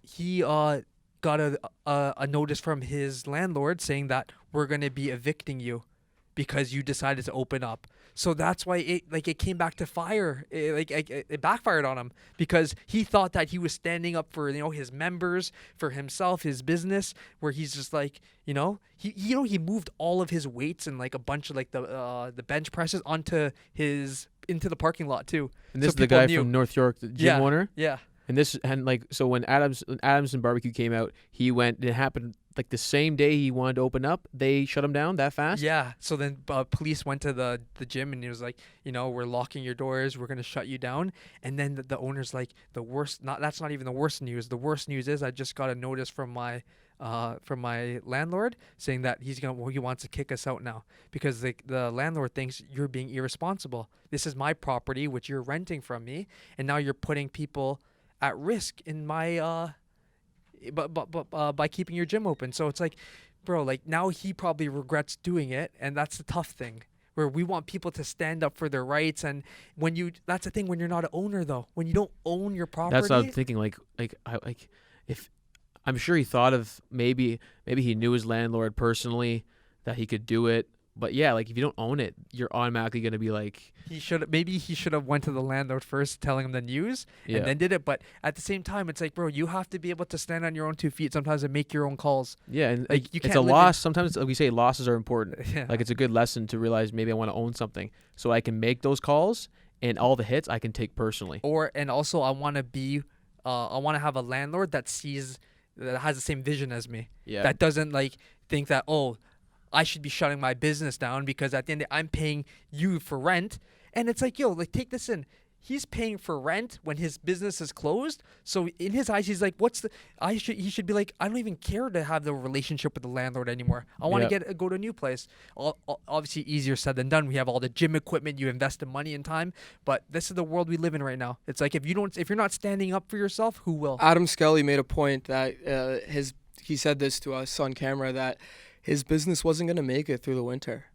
He got a notice from his landlord saying that we're going to be evicting you because you decided to open up. So that's why it came back to fire. It backfired on him because he thought that he was standing up for his members, for himself, his business. Where he's just like he moved all of his weights and like a bunch of like the bench presses into the parking lot too. And this is the guy from North York, the gym owner. Yeah. So when Adamson Barbecue came out, he went. It happened like the same day he wanted to open up. They shut him down that fast. Yeah. So then police went to the gym and he was like, we're locking your doors. We're gonna shut you down. And then the owner's like, that's not even the worst news. The worst news is I just got a notice from my landlord saying that he wants to kick us out now because the landlord thinks you're being irresponsible. This is my property, which you're renting from me, and now you're putting people at risk in my by keeping your gym open. So it's like, bro, like now he probably regrets doing it, and that's the tough thing. Where we want people to stand up for their rights, and that's the thing when you're not an owner though. When you don't own your property. That's what I'm thinking. If I'm sure he thought of maybe he knew his landlord personally that he could do it. But yeah, like if you don't own it, you're automatically gonna be like he should have went to the landlord first, telling him the news, and then did it. But at the same time, it's like, bro, you have to be able to stand on your own 2 feet sometimes and make your own calls. Yeah, and like you can't. It's a loss. Sometimes we say losses are important. Yeah. Like it's a good lesson to realize maybe I want to own something so I can make those calls, and all the hits I can take personally. And also I want to have a landlord that has the same vision as me. Yeah. That doesn't like think that I should be shutting my business down because at the end I'm paying you for rent. And it's like, take this in. He's paying for rent when his business is closed. So in his eyes, he's like, he should be like, I don't even care to have the relationship with the landlord anymore. I want to go to a new place. Obviously easier said than done. We have all the gym equipment, you invest in money and time, but this is the world we live in right now. It's like, if you're not standing up for yourself, who will? Adam Skelly made a point that he said this to us on camera that his business wasn't going to make it through the winter.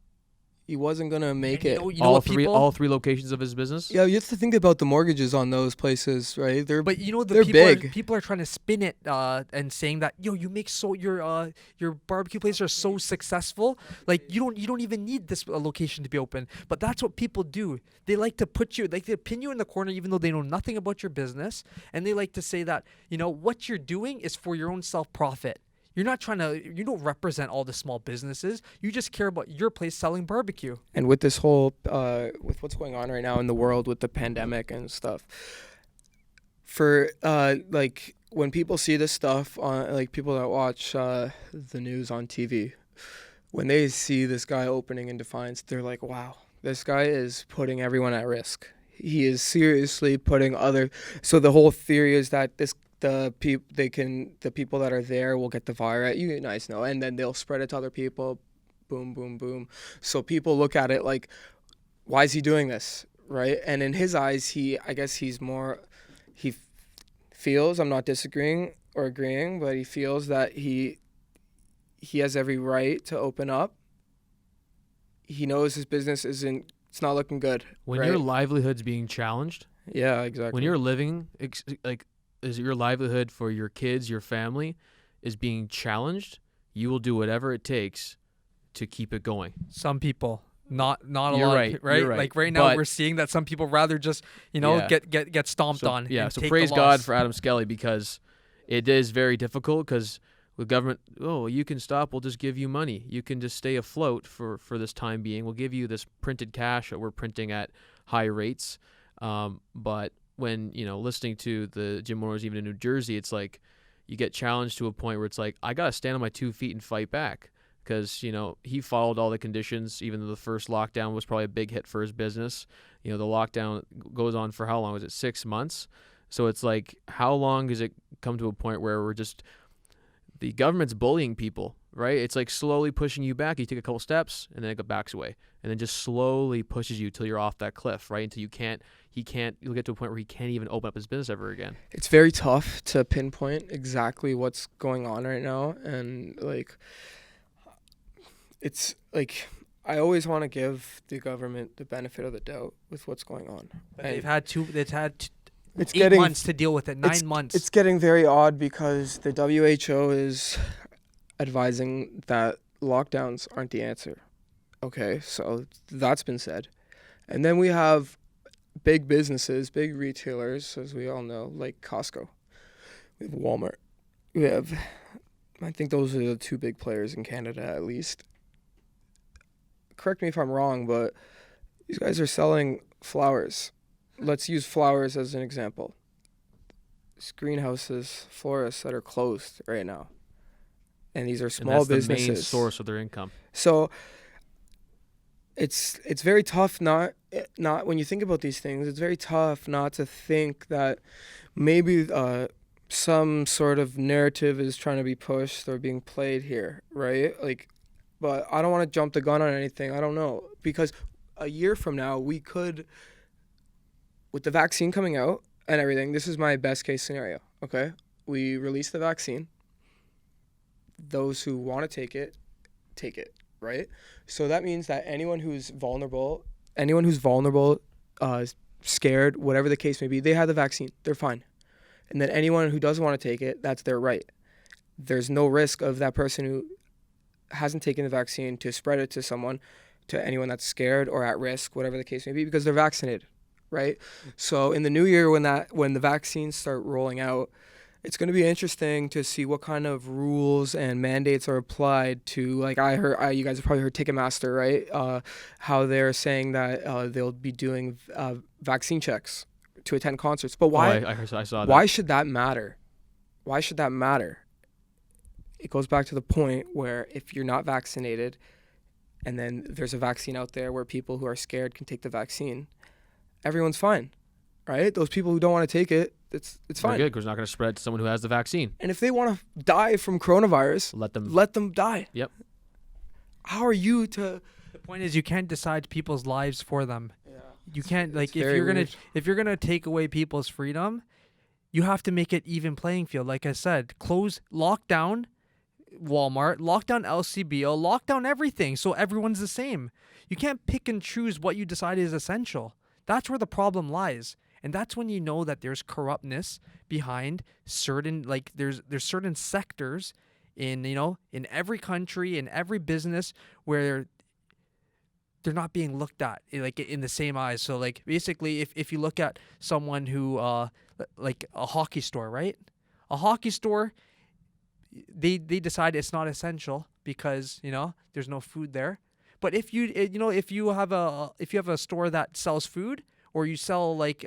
He wasn't gonna make And it. you know what people? All three locations of his business. Yeah, you have to think about the mortgages on those places, right? But you know they're big. People are trying to spin it and saying that you make your barbecue places are so successful. Like you don't even need this location to be open. But that's what people do. They like to pin you in the corner even though they know nothing about your business, and they like to say that what you're doing is for your own self profit. You don't represent all the small businesses. You just care about your place selling barbecue. And with this whole, with what's going on right now in the world with the pandemic and stuff, for like when people see this stuff on, like people that watch the news on TV, when they see this guy opening in Defiance, they're like, wow, this guy is putting everyone at risk. He is seriously putting so the whole theory is that the people that are there will get the virus. You guys know, and then they'll spread it to other people. Boom, boom, boom. So people look at it like, why is he doing this, right? And in his eyes, I guess he feels, I'm not disagreeing or agreeing, but he feels that he has every right to open up. He knows his business it's not looking good. When right? your livelihood's being challenged, yeah, exactly. when you're living is your livelihood for your kids, your family is being challenged, you will do whatever it takes to keep it going. Some people, not a You're lot, right, right? you're right. Like right now, But- we're seeing that some people rather just Yeah. get stomped on. Yeah, and so take praise the God loss. for Adam Skelly, because it is very difficult, because with government, you can stop, we'll just give you money. You can just stay afloat for this time being. We'll give you this printed cash that we're printing at high rates. But when, listening to the gym owners even in New Jersey, it's like you get challenged to a point where it's like, I got to stand on my 2 feet and fight back, because, he followed all the conditions, even though the first lockdown was probably a big hit for his business. The lockdown goes on for how long? Was it 6 months? So it's like, how long does it come to a point where the government's bullying people, right? It's like slowly pushing you back. You take a couple steps and then it backs away, and then just slowly pushes you till you're off that cliff, right? Until you'll get to a point where he can't even open up his business ever again. It's very tough to pinpoint exactly what's going on right now. And like, it's like, I always want to give the government the benefit of the doubt with what's going on. But they've had It's 8 getting months to deal with it. 9 months. It's getting very odd because the WHO is advising that lockdowns aren't the answer. Okay, so that's been said. And then we have big businesses, big retailers, as we all know, like Costco. We have Walmart. I think those are the two big players in Canada at least. Correct me if I'm wrong, but these guys are selling flowers. Let's use flowers as an example. It's greenhouses, florists that are closed right now. And these are small and that's businesses. the main source of their income. So it's very tough not when you think about these things, it's very tough not to think that maybe some sort of narrative is trying to be pushed or being played here, right? Like, but I don't want to jump the gun on anything. I don't know, because a year from now we could, with the vaccine coming out and everything, this is my best case scenario, okay? We release the vaccine. Those who want to take it, right? So that means that anyone who's vulnerable, scared, whatever the case may be, they have the vaccine. They're fine. And then anyone who doesn't want to take it, that's their right. There's no risk of that person who hasn't taken the vaccine to spread it to anyone that's scared or at risk, whatever the case may be, because they're vaccinated, right? So in the new year, when the vaccines start rolling out, it's going to be interesting to see what kind of rules and mandates are applied to, like you guys have probably heard Ticketmaster, right? How they're saying that they'll be doing vaccine checks to attend concerts. But why? I saw that. Why should that matter? Why should that matter? It goes back to the point where if you're not vaccinated and then there's a vaccine out there where people who are scared can take the vaccine, everyone's fine, right? Those people who don't want to take it, it's fine. Very good, because it's not going to spread to someone who has the vaccine. And if they want to die from coronavirus, let them die. Yep. How are you to? The point is, you can't decide people's lives for them. Yeah. You can't, like, It's if very weird. you're gonna take away people's freedom, you have to make it even playing field. Like I said, lock down Walmart, lock down LCBO, lock down everything, so everyone's the same. You can't pick and choose what you decide is essential. That's where the problem lies. And that's when you know that there's corruptness behind certain, like there's certain sectors in, in every country, in every business where they're not being looked at like in the same eyes. So like basically if you look at someone who like a hockey store, right? A hockey store, they decide it's not essential because, there's no food there. But if you have a store that sells food, or you sell like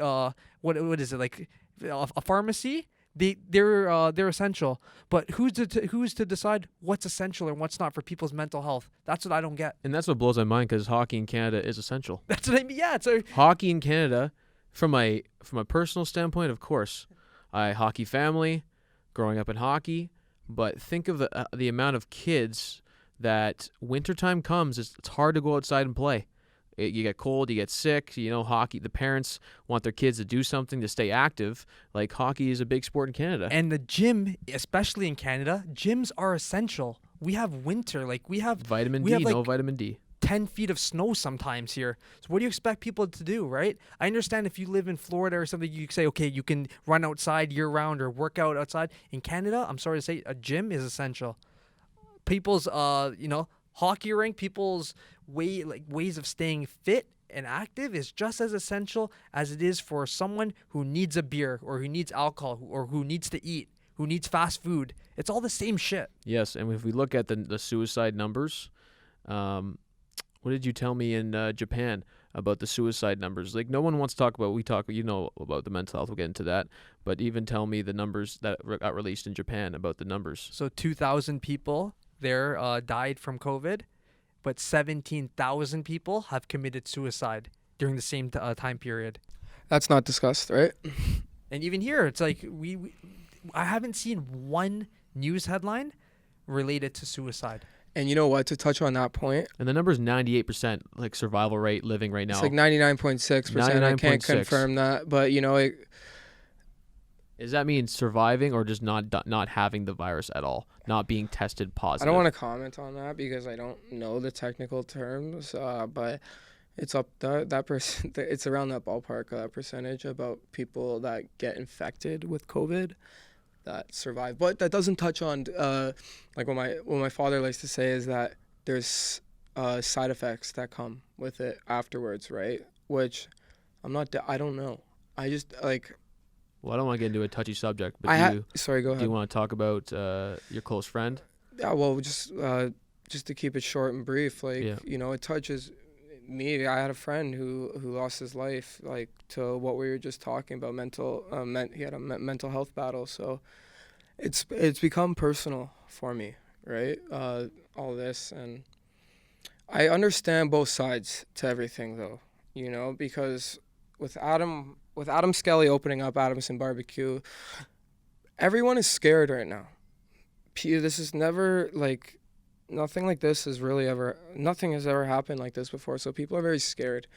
what is it, like a pharmacy, they're essential. But who's to decide what's essential and what's not for people's mental health? That's what I don't get. And that's what blows my mind, because hockey in Canada is essential. That's what I mean. Yeah, hockey in Canada, from a personal standpoint, of course, hockey family, growing up in hockey. But think of the amount of kids that wintertime comes. It's hard to go outside and play. You get cold, you get sick. Hockey, the parents want their kids to do something to stay active. Like, hockey is a big sport in Canada. And the gym, especially in Canada, gyms are essential. We have winter. Like, we have vitamin D, no vitamin D. 10 feet of snow sometimes here. So what do you expect people to do, right? I understand if you live in Florida or something, you say, okay, you can run outside year round or work out outside. In Canada, I'm sorry to say, a gym is essential. People's, hockey rink, people's ways of staying fit and active is just as essential as it is for someone who needs a beer or who needs alcohol or who needs to eat, who needs fast food. It's all the same shit. Yes, and if we look at the suicide numbers, what did you tell me in Japan about the suicide numbers? Like, no one wants to talk about, about the mental health, we'll get into that, but even tell me the numbers that got released in Japan about the numbers. So 2,000 people there died from COVID, but 17,000 people have committed suicide during the same time period. That's not discussed, right? And even here, it's like I haven't seen one news headline related to suicide. And you know what? To touch on that point, and the number is 98%, like survival rate living right now. It's like 99.6%. I can't confirm that, but does that mean surviving or just not having the virus at all, not being tested positive? I don't want to comment on that because I don't know the technical terms, but it's up that person. It's around that ballpark, that percentage about people that get infected with COVID that survive. But that doesn't touch on like what my father likes to say is that there's side effects that come with it afterwards, right? Which I don't know. I just like. Well, I don't want to get into a touchy subject, but sorry, go ahead. Do you want to talk about your close friend? Yeah, well, just to keep it short and brief, it touches me. I had a friend who lost his life, like, to what we were just talking about, he had a mental health battle, so it's become personal for me, right? All this, and I understand both sides to everything, though, because with Adam Skelly opening up Adamson Barbecue, everyone is scared right now. This is never, like, nothing like this has nothing has ever happened like this before, so people are very scared.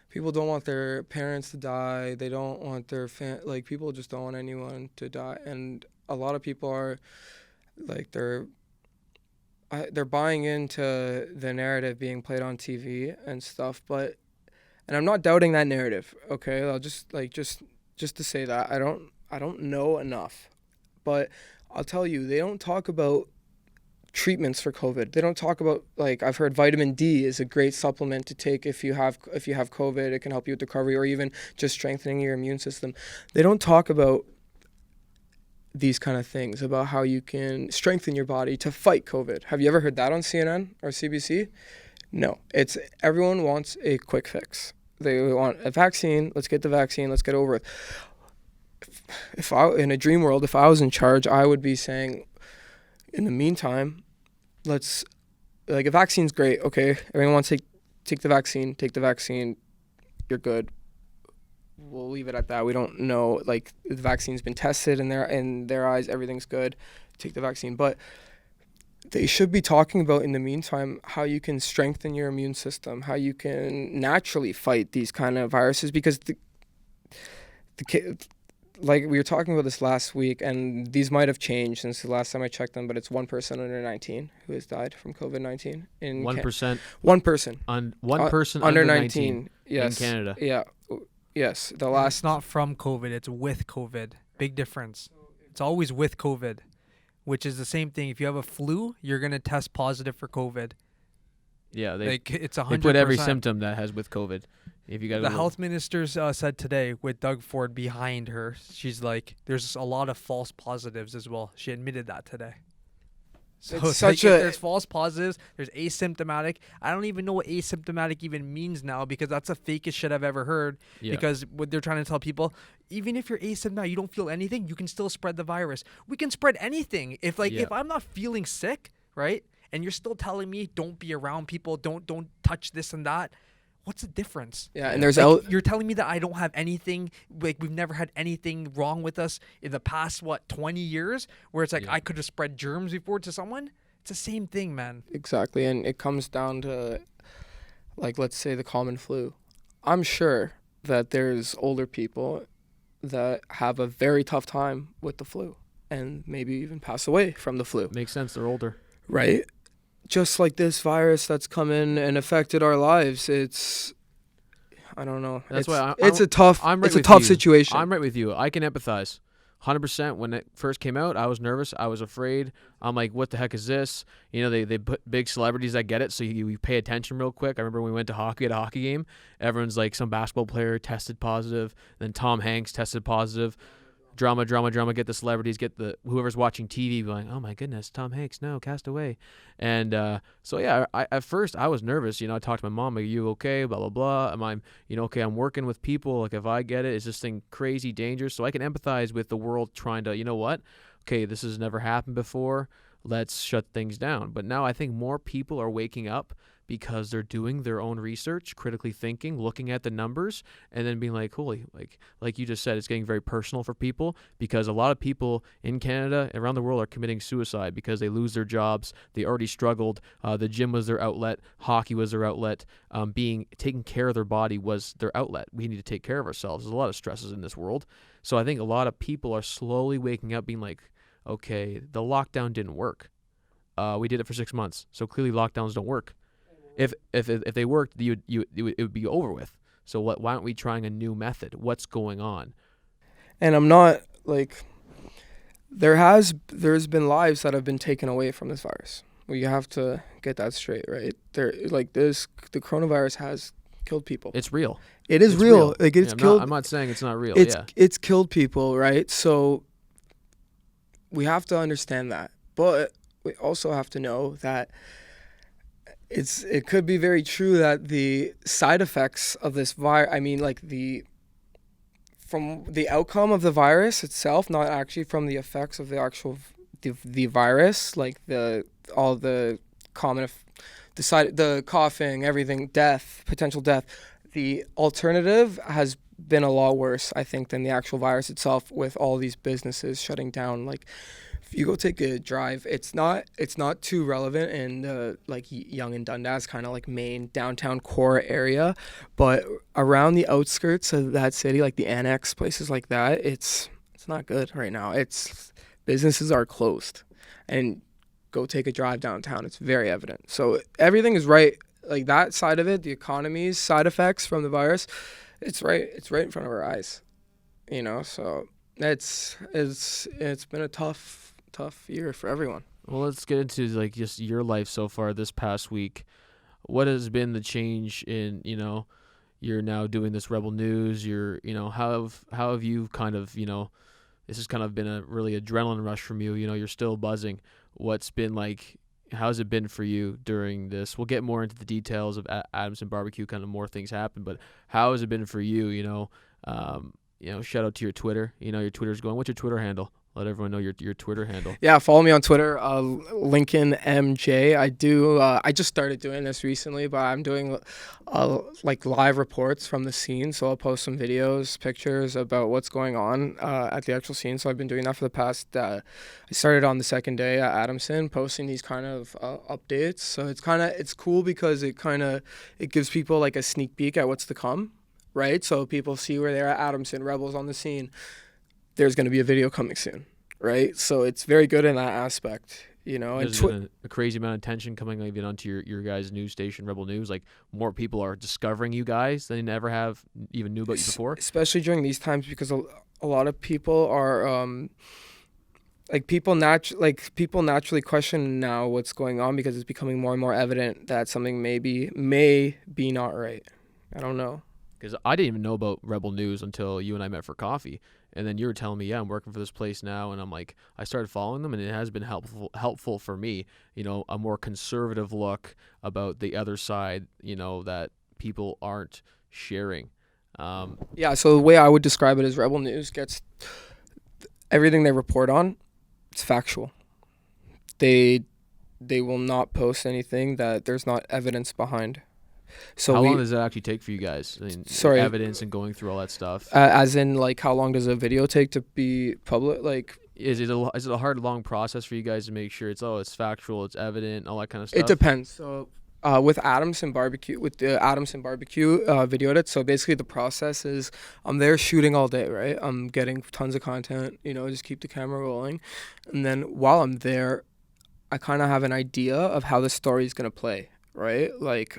People don't want their parents to die. They don't want their people just don't want anyone to die, and a lot of people are, like, they're buying into the narrative being played on TV and stuff, and I'm not doubting that narrative, okay? I'll just to say that I don't know enough. But I'll tell you, they don't talk about treatments for COVID. They don't talk about, like, I've heard vitamin D is a great supplement to take if you have COVID. It can help you with recovery or even just strengthening your immune system. They don't talk about these kind of things, about how you can strengthen your body to fight COVID. Have you ever heard that on CNN or CBC? No, it's everyone wants a quick fix. They want a vaccine. Let's get the vaccine. Let's get over it. If in a dream world, if I was in charge, I would be saying, in the meantime, a vaccine's great. Okay, everyone wants to take the vaccine. Take the vaccine. You're good. We'll leave it at that. We don't know. Like, the vaccine's been tested in their eyes. Everything's good. Take the vaccine, but they should be talking about, in the meantime, how you can strengthen your immune system, how you can naturally fight these kind of viruses, because like we were talking about this last week, and these might have changed since the last time I checked them, but it's 1% under 19 who has died from COVID-19 in 1%. 1%. One person under 19 Yes. in Canada. Yeah. Yes. The And last. it's not from COVID, it's with COVID. Big difference. It's always with COVID, which is the same thing. If you have a flu, you're going to test positive for COVID. Yeah, Like it's 100%. they put every symptom that has with COVID. If you got The health minister said today with Doug Ford behind her, she's like, there's a lot of false positives as well. She admitted that today. So It's it's like such if a- there's false positives, there's asymptomatic. I don't even know what asymptomatic even means now because that's the fakest shit I've ever heard. yeah. Because what they're trying to tell people, even if you're asymptomatic, you don't feel anything, you can still spread the virus. We can spread anything. If Yeah. I'm not feeling sick, right, and you're still telling me don't be around people, don't touch this and that, what's the difference? Yeah, and there's Like, you're telling me that I don't have anything, like we've never had anything wrong with us in the past 20 years, where it's like Yeah. I could have spread germs before to someone. It's the same thing, man. Exactly, and it comes down to, like, let's say the common flu. I'm sure that there's older people that have a very tough time with the flu and maybe even pass away from the flu, Makes sense. They're older. right? Just like this virus that's come in and affected our lives, I don't know. That's it's, why it's a tough I'm right it's a with tough you. situation. I'm right with you. I can empathize. 100%. When it first came out, I was nervous. I was afraid. I'm like, what the heck is this? You know, they put big celebrities that get it, so you pay attention real quick. I remember when we went to hockey at a hockey game. Everyone's like, some basketball player tested positive. Then Tom Hanks tested positive. Drama, get the celebrities, get the whoever's watching TV going, oh my goodness, Tom Hanks, no, cast away. And so yeah, at first I was nervous. You know, I talked to my mom, are you okay? Blah, blah, blah. Am I, okay, I'm working with people. Like if I get it, is this thing crazy dangerous? So I can empathize with the world trying to, you know what? Okay, this has never happened before. Let's shut things down. But now I think more people are waking up because they're doing their own research, critically thinking, looking at the numbers, and then being like, holy, like you just said, it's getting very personal for people because a lot of people in Canada, around the world, are committing suicide because they lose their jobs. They already struggled. The gym was their outlet. Hockey was their outlet. Taking care of their body was their outlet. We need to take care of ourselves. There's a lot of stresses in this world. So I think a lot of people are slowly waking up being like, okay, the lockdown didn't work. We did it for 6 months. So clearly lockdowns don't work. If they worked, it would be over with. So why aren't we trying a new method? What's going on? And I'm not like there's been lives that have been taken away from this virus. Well, you have to get that straight, right? The coronavirus has killed people. It's real. It is It's real. Like it's killed. I'm not saying it's not real. It's killed people, right? So we have to understand that, but we also have to know that it could be very true that the side effects of this virus, from the outcome of the virus itself, not actually from the effects of the actual the virus, like all the common the coughing, everything, potential death. The alternative has been a lot worse, I think, than the actual virus itself, with all these businesses shutting down. Like, if you go take a drive, it's not too relevant in the Yonge and Dundas kind of like main downtown core area, but around the outskirts of that city, like the annex, places like that, it's not good right now. Businesses are closed, and go take a drive downtown, it's very evident. So everything is right, like that side of it, the economy's side effects from the virus, it's right in front of our eyes, so it's been a tough year for everyone. Well, let's get into just your life so far this past week. What has been the change in, you're now doing this Rebel News, how have you kind of, this has kind of been a really adrenaline rush from you, you're still buzzing. What's been like, how's it been for you during this? We'll get more into the details of Adamson Barbecue, kind of more things happen, but how has it been for you, shout out to your Twitter, your Twitter's going, what's your Twitter handle? Let everyone know your Twitter handle. Yeah, follow me on Twitter, Lincoln MJ. I just started doing this recently, but I'm doing live reports from the scene. So I'll post some videos, pictures about what's going on at the actual scene. So I've been doing that for the past. I started on the second day at Adamson, posting these kind of updates. So it's cool because it gives people like a sneak peek at what's to come, right? So people see where they're at Adamson, Rebels on the scene. there's going to be a video coming soon, right? So it's very good in that aspect, you know. And There's been a crazy amount of attention coming even onto your guys' news station, Rebel News. Like, more people are discovering you guys than they ever have even knew about you before. especially during these times, because a lot of people are people naturally question now what's going on, because it's becoming more and more evident that something may be not right. I don't know. Because I didn't even know about Rebel News until you and I met for coffee, and then you were telling me, yeah, I'm working for this place now, and I'm like, I started following them, and it has been helpful for me, you know, a more conservative look about the other side, you know, that people aren't sharing. Yeah, so the way I would describe it is Rebel News gets everything they report on, it's factual. They will not post anything that there's not evidence behind. So how long does that actually take for you guys? I mean, Sorry. evidence and going through all that stuff. As in, like, how long does a video take to be public? Like, Is it a hard, long process for you guys to make sure it's factual, it's evident, all that kind of stuff? it depends. So with the Adamson Barbecue video edit, so basically the process is I'm there shooting all day, right? I'm getting tons of content, you know, just keep the camera rolling. And then while I'm there, I kind of have an idea of how the story is going to play, right? Like,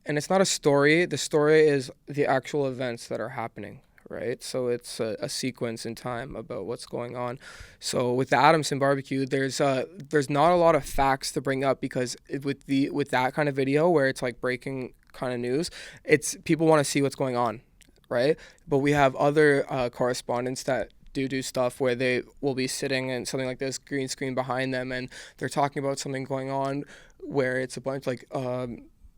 and it's not a story. The story is the actual events that are happening, right? So it's a sequence in time about what's going on. So with the Adamson Barbecue, there's not a lot of facts to bring up, because with that kind of video where it's like breaking kind of news, it's people want to see what's going on, right? But we have other correspondents that do stuff where they will be sitting in something like this green screen behind them, and they're talking about something going on where it's a bunch like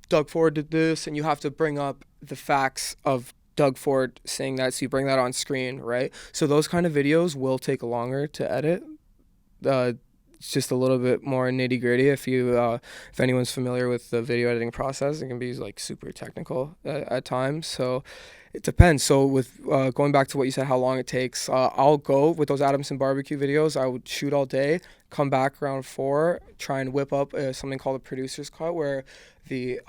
Doug Ford did this, and you have to bring up the facts of Doug Ford saying that, so you bring that on screen, right? So those kind of videos will take longer to edit. It's just a little bit more nitty gritty. If anyone's familiar with the video editing process, it can be like super technical at times. So it depends. So with going back to what you said, how long it takes, I'll go with those Adamson Barbecue videos. I would shoot all day, come back around 4, try and whip up something called a producer's cut, where the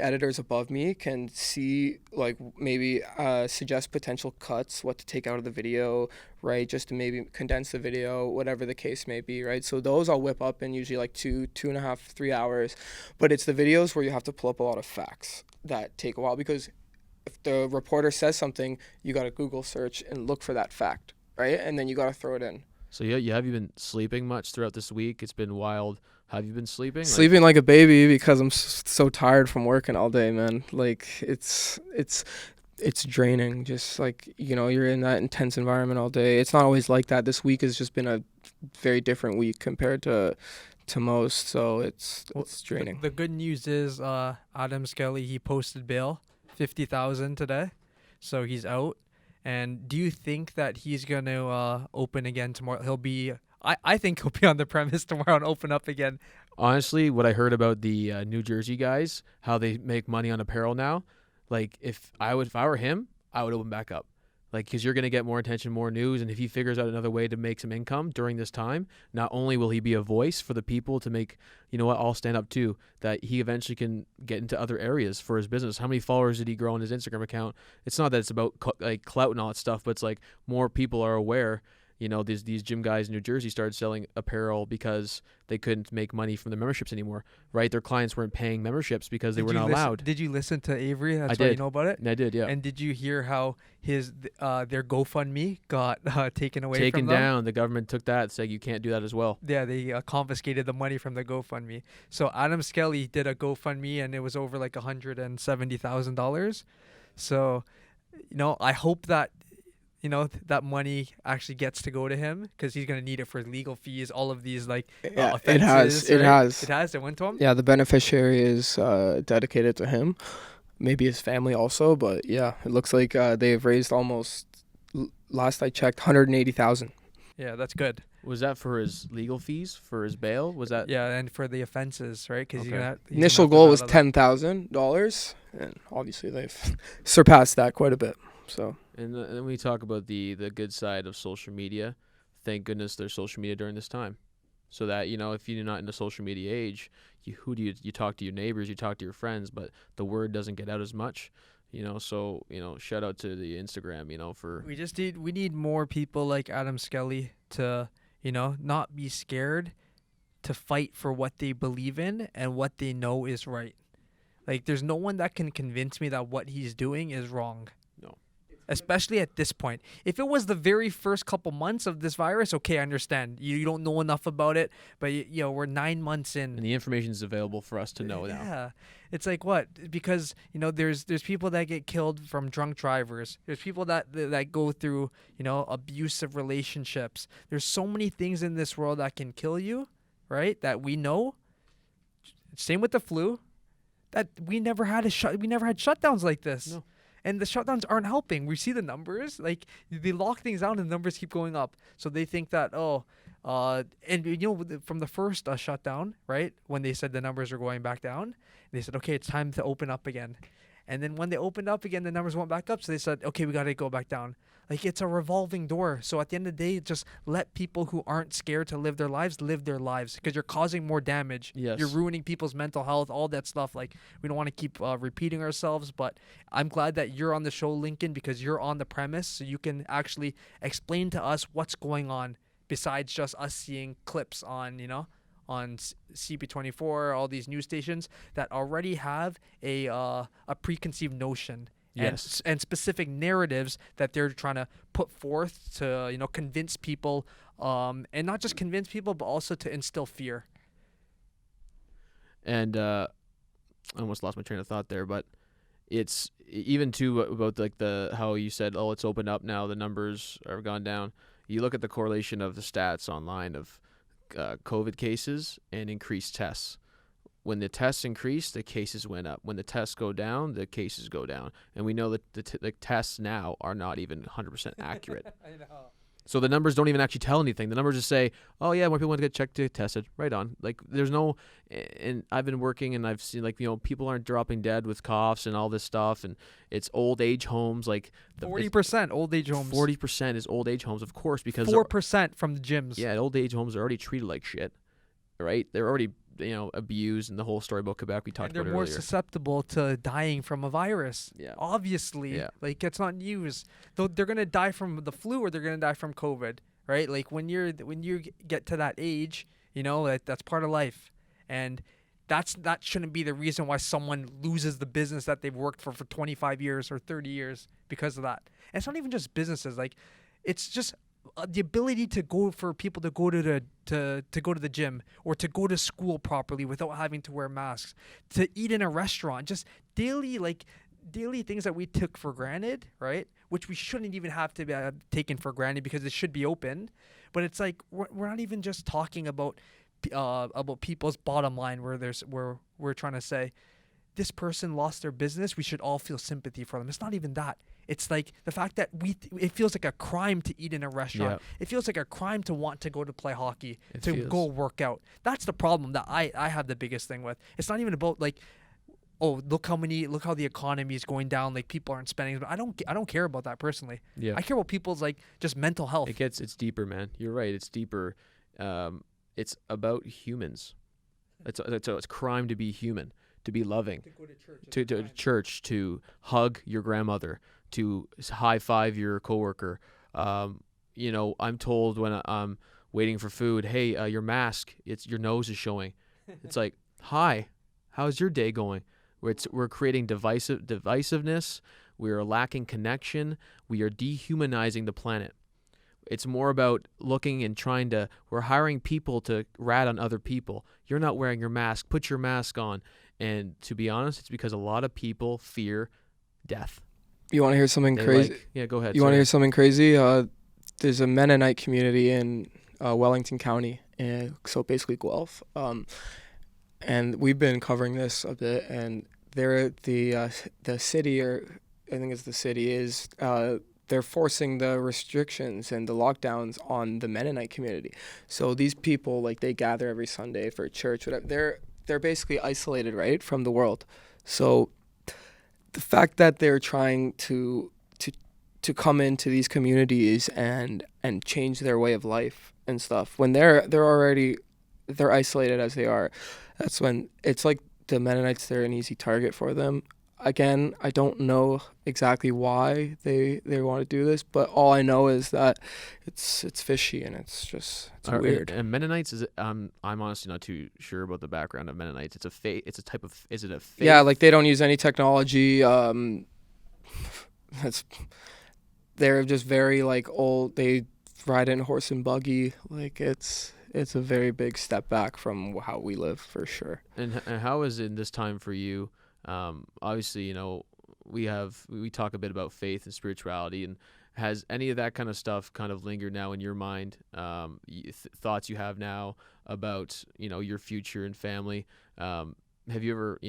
editors above me can see, like, maybe suggest potential cuts, what to take out of the video, right? Just to maybe condense the video, whatever the case may be, right? So those I'll whip up in usually like 2.5, 3 hours. But it's the videos where you have to pull up a lot of facts that take a while, because if the reporter says something, you got to Google search and look for that fact, right? And then you got to throw it in. So yeah, have you been sleeping much throughout this week? It's been wild. Have you been sleeping? Sleeping like a baby, because I'm so tired from working all day, man. Like, it's draining. Just like, you know, you're in that intense environment all day. It's not always like that. This week has just been a very different week compared to most. So it's draining. The good news is Adam Skelly, he posted bail, $50,000 today, so he's out. And do you think that he's going to open again tomorrow? I think he'll be on the premise tomorrow and open up again. Honestly, what I heard about the New Jersey guys, how they make money on apparel now, like, if I were him, I would open back up. Like, because you're going to get more attention, more news, and if he figures out another way to make some income during this time, not only will he be a voice for the people to make, you know what, I'll stand up too, that he eventually can get into other areas for his business. How many followers did he grow on his Instagram account? It's not that it's about like clout and all that stuff, but it's like more people are aware. You know, these gym guys in New Jersey started selling apparel because they couldn't make money from the memberships anymore, right? Their clients weren't paying memberships because they were not allowed. Did you listen to Avery? That's I why did. you know about it? I did, yeah. And did you hear how their GoFundMe got taken away Taken from them? down. The government took that, said you can't do that as well. Yeah, they confiscated the money from the GoFundMe. So Adam Skelly did a GoFundMe, and it was over like $170,000. So, you know, I hope that, you know, that money actually gets to go to him, because he's going to need it for legal fees, all of these, like, offenses. It has. It went to him? Yeah, the beneficiary is dedicated to him. Maybe his family also, but yeah, it looks like they've raised almost, last I checked, $180,000. Yeah, that's good. Was that for his legal fees, for his bail? Was that? Yeah, and for the offenses, right? Because Initial goal was $10,000, and obviously they've surpassed that quite a bit. So. And then we talk about the good side of social media. Thank goodness there's social media during this time, so that, you know, if you're not in the social media age, you talk to your neighbors, you talk to your friends, but the word doesn't get out as much. So shout out to the Instagram, for We need more people like Adam Skelly to, not be scared to fight for what they believe in and what they know is right. Like, there's no one that can convince me that what he's doing is wrong. No. Especially at this point. If it was the very first couple months of this virus, okay, I understand. You don't know enough about it, but we're 9 months in. And the information is available for us to know now. Yeah. It's like what? Because, there's people that get killed from drunk drivers. There's people that go through, abusive relationships. There's so many things in this world that can kill you, right? That we know. Same with the flu. That we never had shutdowns like this. No. And the shutdowns aren't helping. We see the numbers. Like, they lock things down and the numbers keep going up. So they think that, from the first shutdown, right, when they said the numbers are going back down, they said, okay, it's time to open up again. And then when they opened up again, the numbers went back up. So they said, okay, we got to go back down. Like, it's a revolving door. So at the end of the day, just let people who aren't scared to live their lives, because you're causing more damage. Yes. You're ruining people's mental health, all that stuff. Like, we don't want to keep repeating ourselves, but I'm glad that you're on the show, Lincoln, because you're on the premise. So you can actually explain to us what's going on besides just us seeing clips on, on CP24, all these news stations that already have a preconceived notion. Yes. And specific narratives that they're trying to put forth to, convince people, and not just convince people, but also to instill fear. And I almost lost my train of thought there, but it's even too about like how you said, oh, it's opened up now, the numbers have gone down. You look at the correlation of the stats online of COVID cases and increased tests. When the tests increase, the cases went up. When the tests go down, the cases go down. And we know that the tests now are not even 100% accurate. I know. So the numbers don't even actually tell anything. The numbers just say, oh, yeah, more people want to get checked, to tested. Right on. Like, there's no – and I've been working and I've seen, like, people aren't dropping dead with coughs and all this stuff. And it's old age homes. Like 40% old age homes. 40% is old age homes, of course, because – 4% from the gyms. Yeah, old age homes are already treated like shit, right? They're already – abused, and the whole story about Quebec we talked about earlier. They're more susceptible to dying from a virus. Yeah. Obviously. Yeah. Like, it's not news. Though they're going to die from the flu or they're going to die from COVID, right? Like, when you get to that age, that's part of life. And that shouldn't be the reason why someone loses the business that they've worked for 25 years or 30 years because of that. And it's not even just businesses. Like, it's just the ability to go for people to go to the gym or to go to school properly without having to wear masks, to eat in a restaurant, just daily things that we took for granted, right? Which we shouldn't even have to be taken for granted because it should be open. But it's like we're not even just talking about people's bottom line where we're trying to say this person lost their business. We should all feel sympathy for them. It's not even that. It's like the fact that it feels like a crime to eat in a restaurant. Yeah. It feels like a crime to want to go to play hockey, go work out. That's the problem that I have the biggest thing with. It's not even about like, oh, look how the economy is going down. Like, people aren't spending. But I don't care about that personally. Yeah. I care about people's like just mental health. It's deeper, man. You're right. It's deeper. It's about humans. It's crime to be human, to be loving, to go to church, to hug your grandmother, to high five your coworker. I'm told when I'm waiting for food, hey, your mask, your nose is showing. It's like, hi, how's your day going? We're creating divisiveness. We are lacking connection. We are dehumanizing the planet. It's more about looking and we're hiring people to rat on other people. You're not wearing your mask. Put your mask on. And to be honest, it's because a lot of people fear death. You want to hear something crazy? Yeah, go ahead. You want to hear something crazy? There's a Mennonite community in Wellington County, so basically Guelph. And we've been covering this a bit, and they're the city, or I think it's the city, is they're forcing the restrictions and the lockdowns on the Mennonite community. So these people, like, they gather every Sunday for church, whatever. They're basically isolated, right, from the world. So the fact that they're trying to come into these communities and change their way of life and stuff, when they're isolated as they are, that's when it's like the Mennonites, they're an easy target for them. again, I don't know exactly why they want to do this, but all I know is that it's fishy and it's weird. And Mennonites is I'm honestly not too sure about the background of Mennonites. It's a faith. It's a type of. Is it a faith? Yeah, like they don't use any technology. That's they're just very like old. They ride in horse and buggy. Like it's a very big step back from how we live for sure. And how is it in this time for you? Obviously, we talk a bit about faith and spirituality, and has any of that kind of stuff kind of lingered now in your mind? Thoughts you have now about your future and family? Have you ever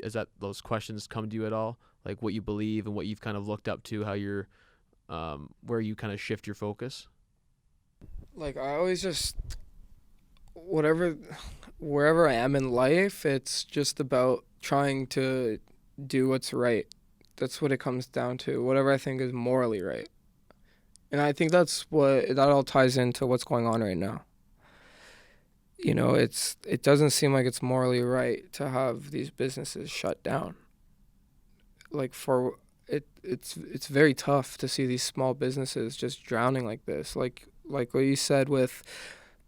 has that those questions come to you at all? Like what you believe and what you've kind of looked up to, how you're where you kind of shift your focus? Like I always just wherever I am in life, it's just about trying to do what's right. That's what it comes down to. Whatever I think is morally right. And I think that all ties into what's going on right now. It doesn't seem like it's morally right to have these businesses shut down. Like it's very tough to see these small businesses just drowning like this. Like what you said, with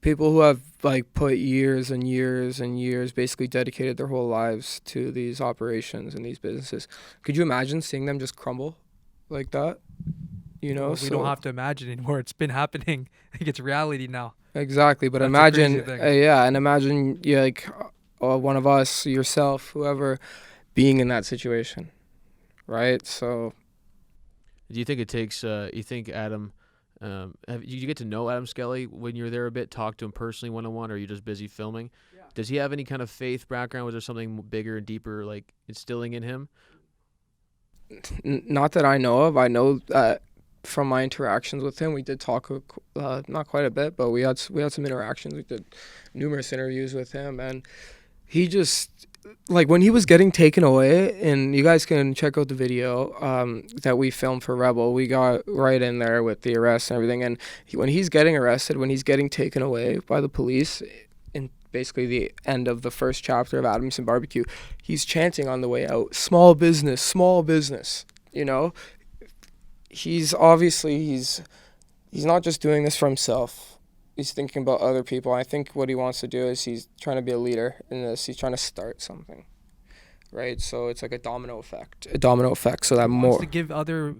people who have like put years and years and years, basically dedicated their whole lives to these operations and these businesses. Could you imagine seeing them just crumble like that? Well, we don't have to imagine anymore. It's been happening. Like it's reality now. Exactly, but That's imagine, a crazy thing. and imagine you like one of us, yourself, whoever, being in that situation, right? So, Do you think it takes? You think Adam? Did you get to know Adam Skelly when you were there a bit? Talk to him personally one on one, or are you just busy filming? Yeah. Does he have any kind of faith background? Was there something bigger and deeper, like instilling in him? not that I know of. I know that from my interactions with him, we did talk not quite a bit, but we had some interactions. We did numerous interviews with him, and he just, like, when he was getting taken away, and you guys can check out the video that we filmed for Rebel. We got right in there with the arrest and everything, and when he's getting arrested, when he's getting taken away by the police, in basically the end of the first chapter of Adamson Barbecue, he's chanting on the way out, small business, he's obviously he's not just doing this for himself. He's thinking about other people. I think what he wants to do is he's trying to be a leader in this. He's trying to start something, right? So it's like a domino effect. So that He more wants to give other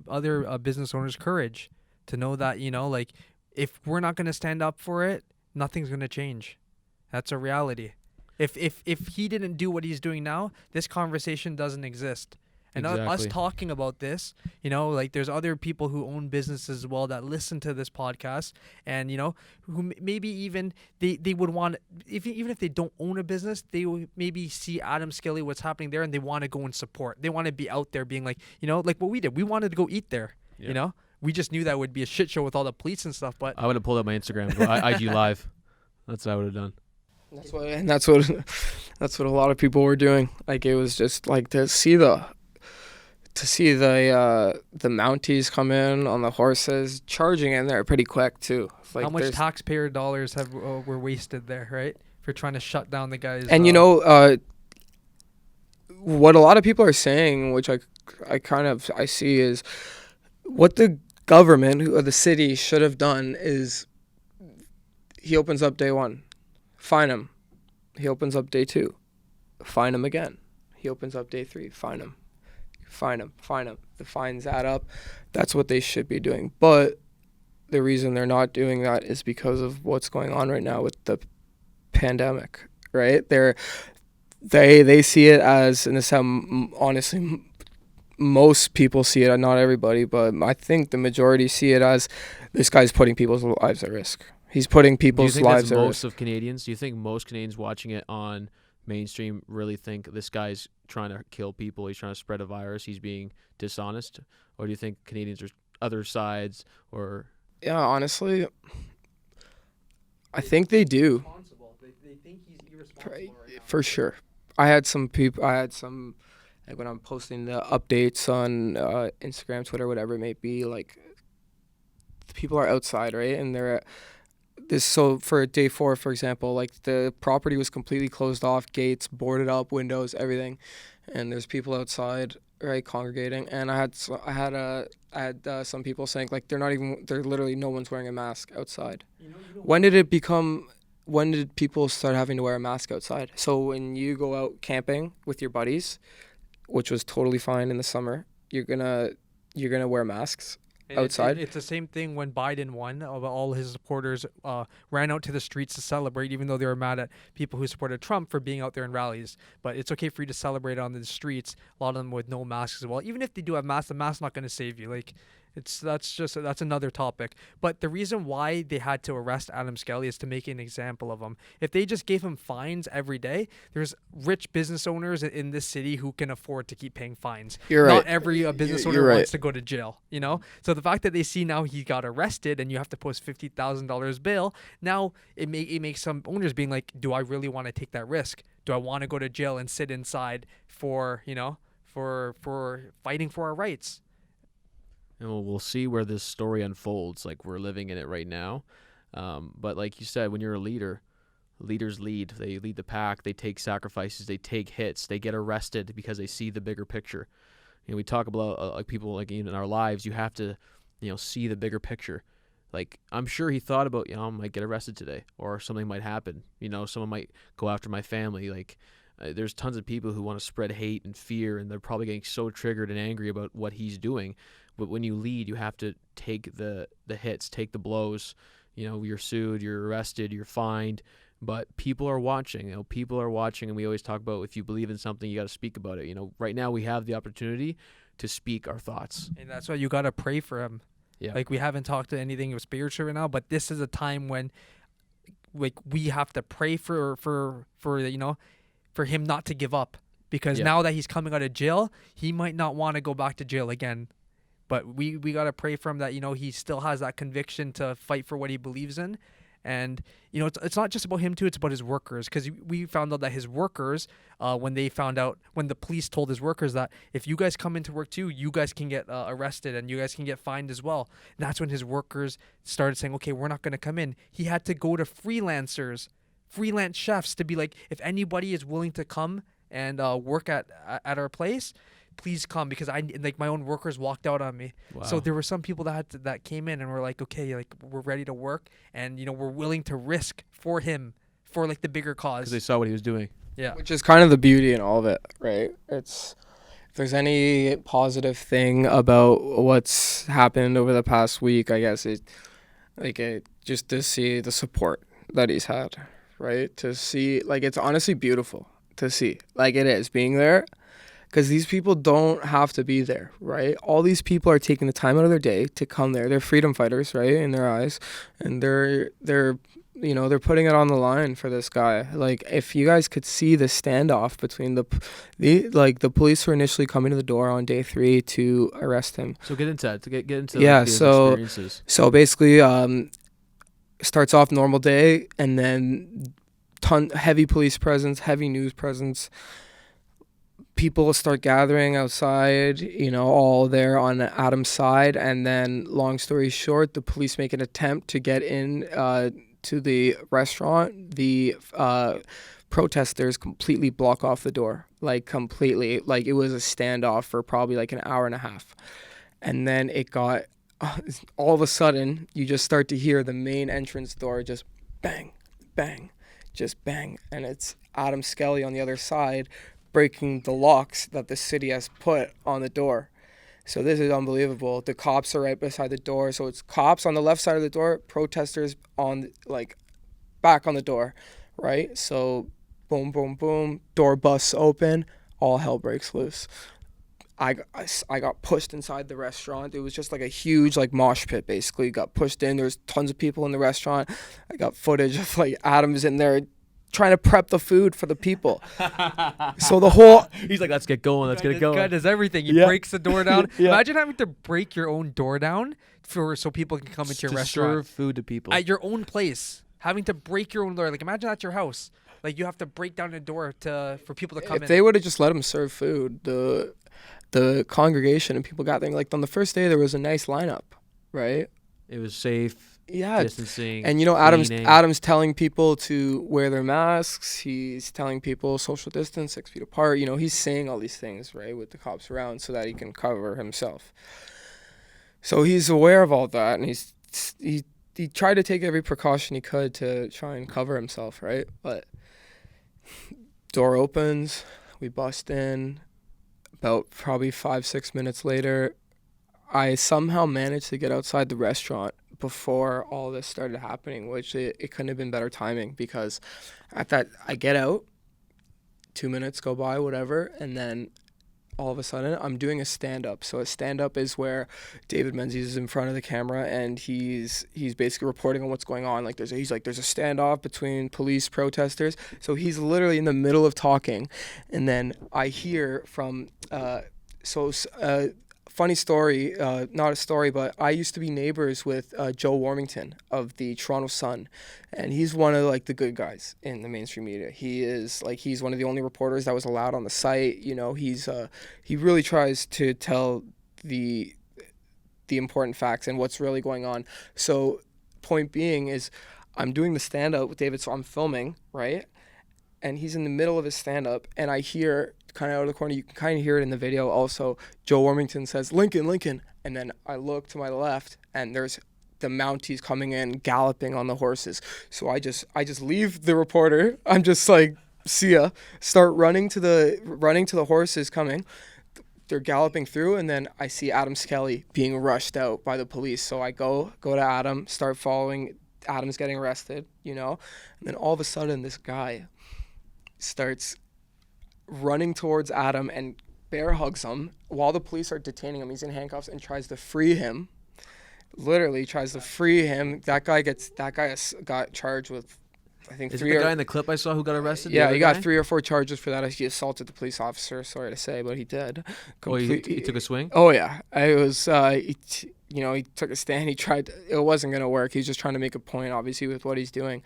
business owners courage to know that, like, if we're not going to stand up for it, nothing's going to change. That's a reality. If he didn't do what he's doing now, this conversation doesn't exist. And us Exactly. talking about this, like, there's other people who own businesses as well that listen to this podcast, and who maybe even they would want, even if they don't own a business, they would maybe see Adam Skelly, what's happening there, and they want to go and support. They want to be out there being like, like what we did. We wanted to go eat there. Yeah. We just knew that would be a shit show with all the police and stuff. But I would have pulled up my Instagram, go IG live. That's what I would have done. that's what a lot of people were doing. Like, it was just like to see the Mounties come in on the horses, charging in there pretty quick too. Like, how much taxpayer dollars were wasted there, right? For trying to shut down the guys. And what a lot of people are saying, which I see, is what the government or the city should have done is, he opens up day 1, fine him. He opens up day 2, fine him again. He opens up day 3, fine him. Fine him. The fines add up. That's what they should be doing. But the reason they're not doing that is because of what's going on right now with the pandemic, right? They see it as, and this is how honestly most people see it, not everybody, but I think the majority see it as, this guy's putting people's lives at risk. He's putting people's lives at risk. Do you think that's most of Canadians? Do you think most Canadians watching it on mainstream really think this guy's trying to kill people, he's trying to spread a virus, he's being dishonest? Or do you think Canadians are other sides? Or yeah, honestly, I think they do. They think he's irresponsible right now. For sure. I had some, like, when I'm posting the updates on Instagram, Twitter, whatever it may be, like, the people are outside, right? And they're at this. So for day 4, for example, like, the property was completely closed off, gates boarded up, windows, everything, and there's people outside, right, congregating, and I had some people saying like they're literally no one's wearing a mask outside. When did it become? When did people start having to wear a mask outside? So when you go out camping with your buddies, which was totally fine in the summer, you're gonna wear masks And outside. it's the same thing when Biden won. All his supporters ran out to the streets to celebrate, even though they were mad at people who supported Trump for being out there in rallies. But it's okay for you to celebrate on the streets. A lot of them with no masks as well. Even if they do have masks, the mask's not going to save you. Like, that's another topic. But the reason why they had to arrest Adam Skelly is to make an example of him. If they just gave him fines every day, there's rich business owners in this city who can afford to keep paying fines. You're Not right. every business You're owner right. wants to go to jail, you know? So the fact that they see now he got arrested and you have to post $50,000 bail, now it makes some owners being like, do I really want to take that risk? Do I want to go to jail and sit inside for, for fighting for our rights? And we'll see where this story unfolds. Like, we're living in it right now. But like you said, when you're a leader, leaders lead. They lead the pack. They take sacrifices. They take hits. They get arrested because they see the bigger picture. We talk about like people, like in our lives, you have to, see the bigger picture. Like, I'm sure he thought about, I might get arrested today, or something might happen. Someone might go after my family. Like, there's tons of people who want to spread hate and fear, and they're probably getting so triggered and angry about what he's doing. But when you lead, you have to take the hits, take the blows. You're sued, you're arrested, you're fined. But people are watching. People are watching, and we always talk about, if you believe in something, you got to speak about it. Right now we have the opportunity to speak our thoughts. And that's why you got to pray for him. Yeah. Like, we haven't talked to anything of spiritual right now, but this is a time when, like, we have to pray for him not to give up, because now that he's coming out of jail, he might not want to go back to jail again. But we got to pray for him that, you still has that conviction to fight for what he believes in. And, it's not just about him too, it's about his workers. Because we found out that his workers, when the police told his workers that if you guys come into work too, you guys can get arrested and you guys can get fined as well. And that's when his workers started saying, okay, we're not going to come in. He had to go to freelance chefs to be like, if anybody is willing to come and work at our place, please come, because my own workers walked out on me. Wow. So there were some people that came in and were like, okay, like, we're ready to work, and we're willing to risk for him, for like the bigger cause. Because they saw what he was doing. Yeah. Which is kind of the beauty in all of it, right? If there's any positive thing about what's happened over the past week, I guess just to see the support that he's had, right? To see, like, it's honestly beautiful to see, like, it is being there. Because these people don't have to be there, right? All these people are taking the time out of their day to come there. They're freedom fighters, right, in their eyes, and they're putting it on the line for this guy. Like, if you guys could see the standoff between the police were initially coming to the door on day 3 to arrest him. So get into that. Get into his experiences. So basically, starts off normal day, and then heavy police presence, heavy news presence. People start gathering outside, all there on Adam's side. And then, long story short, the police make an attempt to get in to the restaurant. The protesters completely block off the door, like completely. Like, it was a standoff for probably like an hour and a half. And then it got, all of a sudden, you just start to hear the main entrance door just bang, bang, just bang. And it's Adam Skelly on the other side, breaking the locks that the city has put on the door. So this is unbelievable. The cops are right beside the door. So it's cops on the left side of the door, protesters on, like, back on the door, right? So boom, boom, boom, door busts open, all hell breaks loose. I got pushed inside the restaurant. It was just like a huge, like, mosh pit, basically. Got pushed in. There's tons of people in the restaurant. I got footage of, like, Adam's in there trying to prep the food for the people. So the whole... He's like, let's get going. Let's get it going. God does everything. He breaks the door down. Imagine having to break your own door down so people can come into your restaurant. Serve food to people. At your own place. Having to break your own door. Like, imagine at your house. Like, you have to break down the door for people to come in. If they would have just let him serve food, the congregation and people got there. Like, on the first day, there was a nice lineup, right? It was safe. Yeah, distancing, and cleaning. Adam's telling people to wear their masks. He's telling people social distance, 6 feet apart. He's saying all these things, right, with the cops around, so that he can cover himself. So he's aware of all that, and he tried to take every precaution he could to try and cover himself, right? But door opens, we bust in. About probably 5-6 minutes later, I somehow managed to get outside the restaurant before all this started happening, which it couldn't have been better timing, because I get out, 2 minutes go by, whatever, and then all of a sudden I'm doing a stand-up. So a stand-up is where David Menzies is in front of the camera, and he's basically reporting on what's going on. Like there's a standoff between police protesters. So he's literally in the middle of talking, and then I hear from funny story, not a story, but I used to be neighbors with Joe Warmington of the Toronto Sun, and he's one of the good guys in the mainstream media. He's one of the only reporters that was allowed on the site. He really tries to tell the important facts and what's really going on. So point being is, I'm doing the stand up with David, so I'm filming, right? And he's in the middle of his stand up, and I hear, kind of out of the corner, you can kind of hear it in the video also, Joe Warmington says, Lincoln. And then I look to my left, and there's the Mounties coming in, galloping on the horses. So I just leave the reporter. I'm just like, see ya. Start running to the horses coming. They're galloping through, and then I see Adam Skelly being rushed out by the police. So I go to Adam, start following. Adam's getting arrested, and then all of a sudden this guy starts running towards Adam and bear hugs him while the police are detaining him. He's in handcuffs, and tries to free him. Literally tries to free him. That guy got charged with, I think, Is it the guy in the clip I saw who got arrested? Yeah, he got 3 or 4 charges for that. He assaulted the police officer. Sorry to say, but he did. He took a swing? Oh yeah, I was. He took a stand. He tried. It wasn't gonna work. He's just trying to make a point, obviously, with what he's doing.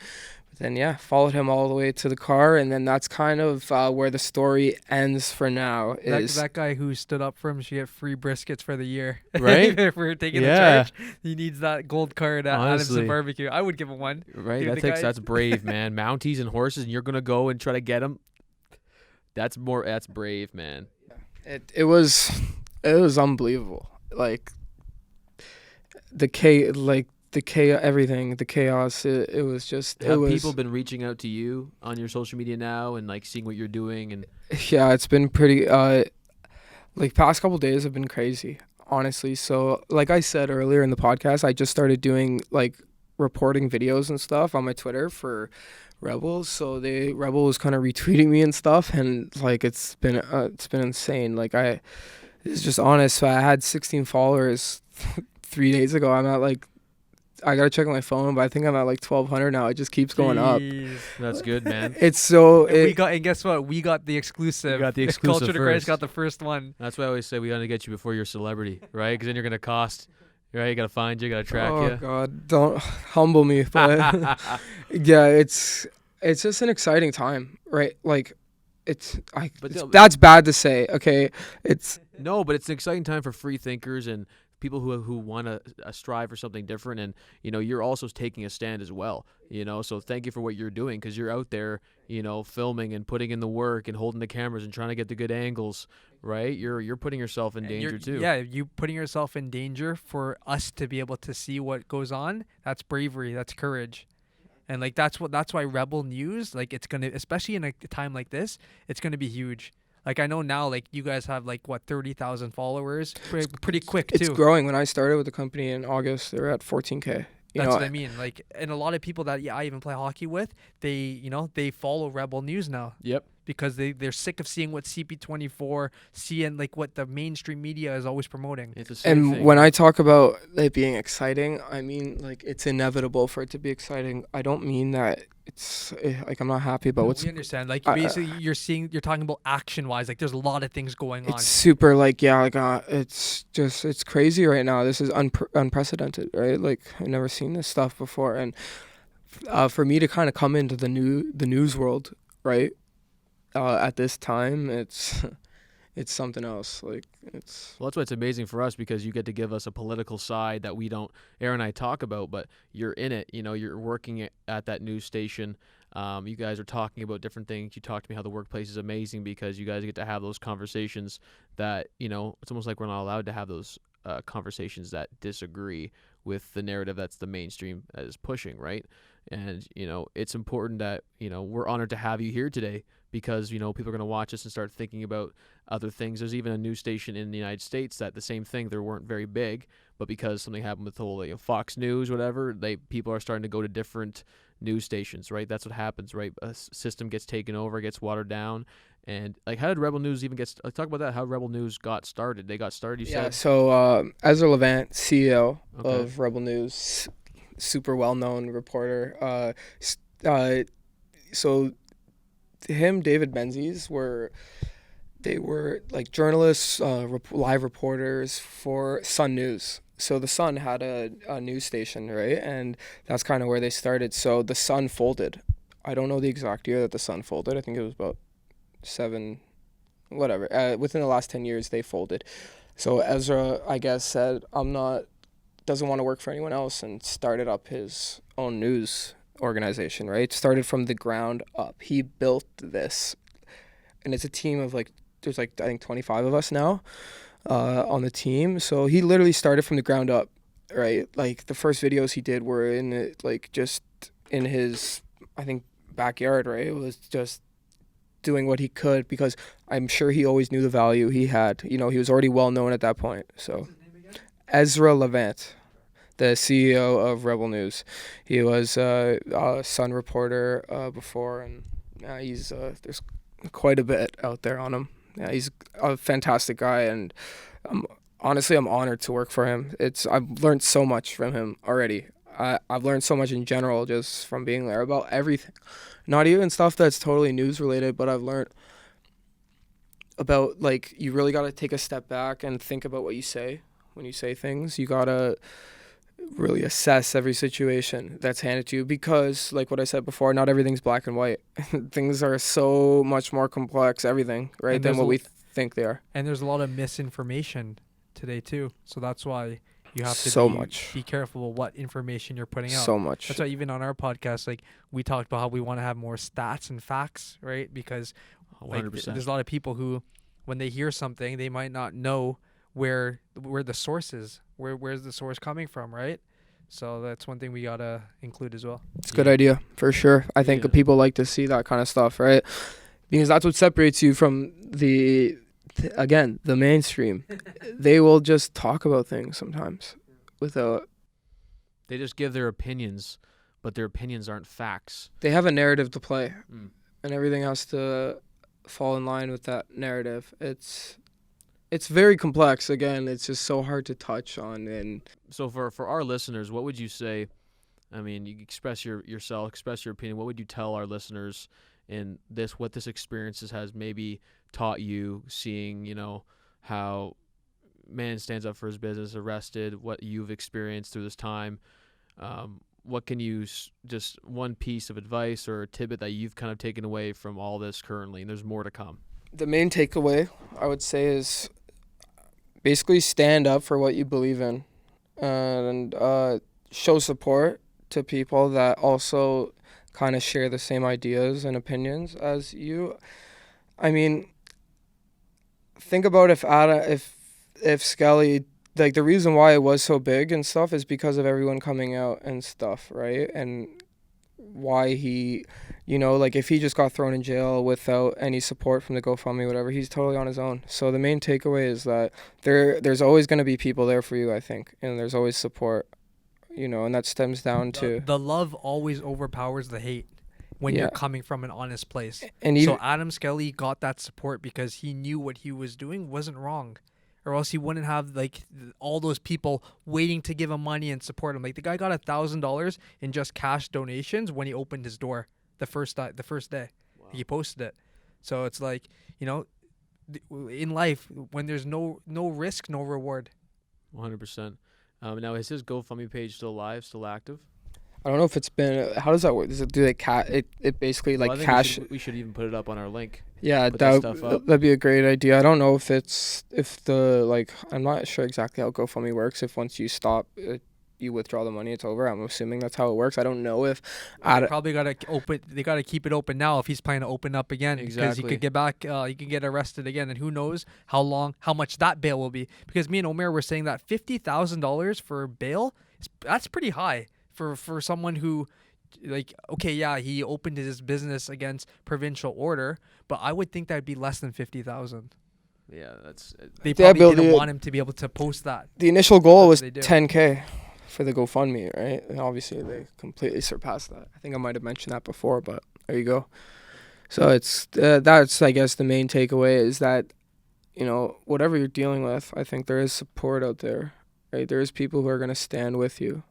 But then followed him all the way to the car, and then that's kind of where the story ends for now. Is that guy who stood up for him should get free briskets for the year, right? If we're taking the charge, he needs that gold card at Adamson Barbecue. I would give him one. Right, that's brave, man. Mounties and horses, and you're gonna go and try to get them. That's brave, man. It was unbelievable. Like the chaos. It was just. Have people been reaching out to you on your social media now and seeing what you're doing? And yeah, it's been pretty. Past couple days have been crazy, honestly. So like I said earlier in the podcast, I just started doing reporting videos and stuff on my Twitter for Rebels. So Rebel was kind of retweeting me and stuff, and it's been insane. It's just honest. So I had 16 followers 3 days ago. I'm at I gotta check my phone, but I think I'm at 1,200 now. It just keeps going up. That's good, man. It's so. And guess what? We got the exclusive. We got the exclusive Culture to first. Christ got the first one. That's why I always say we gotta get you before you're a celebrity, right? Because then you're gonna cost. Right, you gotta find you, gotta track you. Oh God, don't humble me. But yeah, it's just an exciting time, right? That's bad to say. Okay, no, but it's an exciting time for free thinkers and people who want to strive for something different, and you're also taking a stand as well. So thank you for what you're doing, because you're out there, filming and putting in the work and holding the cameras and trying to get the good angles. Right, you're putting yourself in danger too. Yeah, you putting yourself in danger for us to be able to see what goes on. That's bravery. That's courage. And that's why Rebel News, it's gonna, especially in a time like this, it's gonna be huge. I know now, you guys have 30,000 followers, pretty quick too. It's growing. When I started with the company in August, they were at 14K. That's what I mean. And a lot of people that I even play hockey with, they follow Rebel News now. Yep. Because they're sick of seeing what CP24, seeing what the mainstream media is always promoting. It's the same thing. When I talk about it being exciting, I mean it's inevitable for it to be exciting. I don't mean that it's I'm not happy about what's. We understand. Basically, you're talking about action wise. There's a lot of things going on. It's super it's crazy right now. This is unprecedented, right? I've never seen this stuff before, and for me to kind of come into the news world, right? At this time, it's it's something else. Like it's Well, that's why it's amazing for us, because you get to give us a political side that we don't, Aaron and I talk about, but you're in it. You know, you're working at that news station. You guys are talking about different things. You talk to me how the workplace is amazing because you guys get to have those conversations that, you know, it's almost like we're not allowed to have those conversations that disagree with the narrative that's the mainstream that is pushing, right? And, you know, it's important that, you know, we're honored to have you here today because, you know, people are going to watch us and start thinking about other things. There's even a news station in the United States that the same thing, they weren't very big, but because something happened with the whole, you know, Fox News, whatever, people are starting to go to different news stations, right? That's what happens, right? A system gets taken over, gets watered down. And like, how did Rebel News even get? Talk about that. How Rebel News got started? They got started. You yeah. said. So Ezra Levant, CEO Okay. of Rebel News, super well known reporter. So him, David Menzies were like journalists, live reporters for Sun News. So the Sun had a news station, right? And that's kind of where they started. So the Sun folded. I don't know the exact year that the Sun folded. I think it was about 7, whatever. Within the last 10 years, they folded. So Ezra, I guess, said, doesn't want to work for anyone else, and started up his own news organization, right? Started from the ground up. He built this, and it's a team of there's I think 25 of us now on the team. So he literally started from the ground up, right? Like the first videos he did were just in his, I think, backyard, right? It was just doing what he could because I'm sure he always knew the value he had. You know, he was already well known at that point. So Ezra Levant, the CEO of Rebel News. He was a Sun reporter before, and he's there's quite a bit out there on him. Yeah, he's a fantastic guy, and honestly, I'm honored to work for him. I've learned so much from him already. I've learned so much in general just from being there about everything. Not even stuff that's totally news related, but I've learned about, like, you really got to take a step back and think about what you say when you say things. You got to really assess every situation that's handed to you because, like what I said before, not everything's black and white. Things are so much more complex, everything, right, than what we think they are. And there's a lot of misinformation today too. So that's why you have to be careful what information you're putting out. So much. That's why even on our podcast, like, we talked about how we want to have more stats and facts, right? Because like, there's a lot of people who, when they hear something, they might not know where the source is, where's the source coming from, right? So that's one thing we gotta include as well. It's a good idea for sure. I think people like to see that kind of stuff, right? Because that's what separates you from the mainstream. They will just talk about things sometimes without. They just give their opinions, but their opinions aren't facts. They have a narrative to play, and everything has to fall in line with that narrative. It's very complex. Again, it's just so hard to touch on. And so for our listeners, what would you say? I mean, you express yourself, express your opinion. What would you tell our listeners in this, what this experience has maybe taught you, seeing, you know, how man stands up for his business, arrested, what you've experienced through this time? What can you, just one piece of advice or a tidbit that you've kind of taken away from all this currently, and there's more to come? The main takeaway, I would say, is basically stand up for what you believe in and show support to people that also kind of share the same ideas and opinions as you. I mean, think about if Skelly, like, the reason why it was so big and stuff is because of everyone coming out and stuff, right? And why he, you know, like, if he just got thrown in jail without any support from the GoFundMe, whatever, he's totally on his own. So the main takeaway is that there's always going to be people there for you, I think, and there's always support, you know, and that stems down to the love always overpowers the hate when you're coming from an honest place. And so Adam Skelly got that support because he knew what he was doing wasn't wrong, or else he wouldn't have, like, all those people waiting to give him money and support him. Like, the guy got $1,000 in just cash donations when he opened his door the first day. Wow. He posted it. So it's like, you know, in life, when there's no risk, no reward. 100%. Now, is his GoFundMe page still live, still active? I don't know if it's been. How does that work? Do they it basically Well, like I think cash? we should even put it up on our link. Yeah, Put that stuff up. that'd be a great idea. I don't know if the like I'm not sure exactly how GoFundMe works. If once you stop, you withdraw the money, it's over. I'm assuming that's how it works. I don't know if. They probably gotta open. They gotta keep it open now if he's planning to open up again, because he Exactly. could get back. He could get arrested again, and who knows how much that bail will be. Because me and Omer were saying that $50,000 for bail, that's pretty high for someone who, like, okay, yeah, he opened his business against provincial order, but I would think that'd be less than 50,000. Yeah, that's. They probably didn't the- want him to be able to post that. The initial goal was That's what they do. 10K for the GoFundMe, right? And obviously they completely surpassed that. I think I might have mentioned that before, but there you go. So it's that's, I guess, the main takeaway is that, whatever you're dealing with, I think there is support out there, right? There is people who are going to stand with you,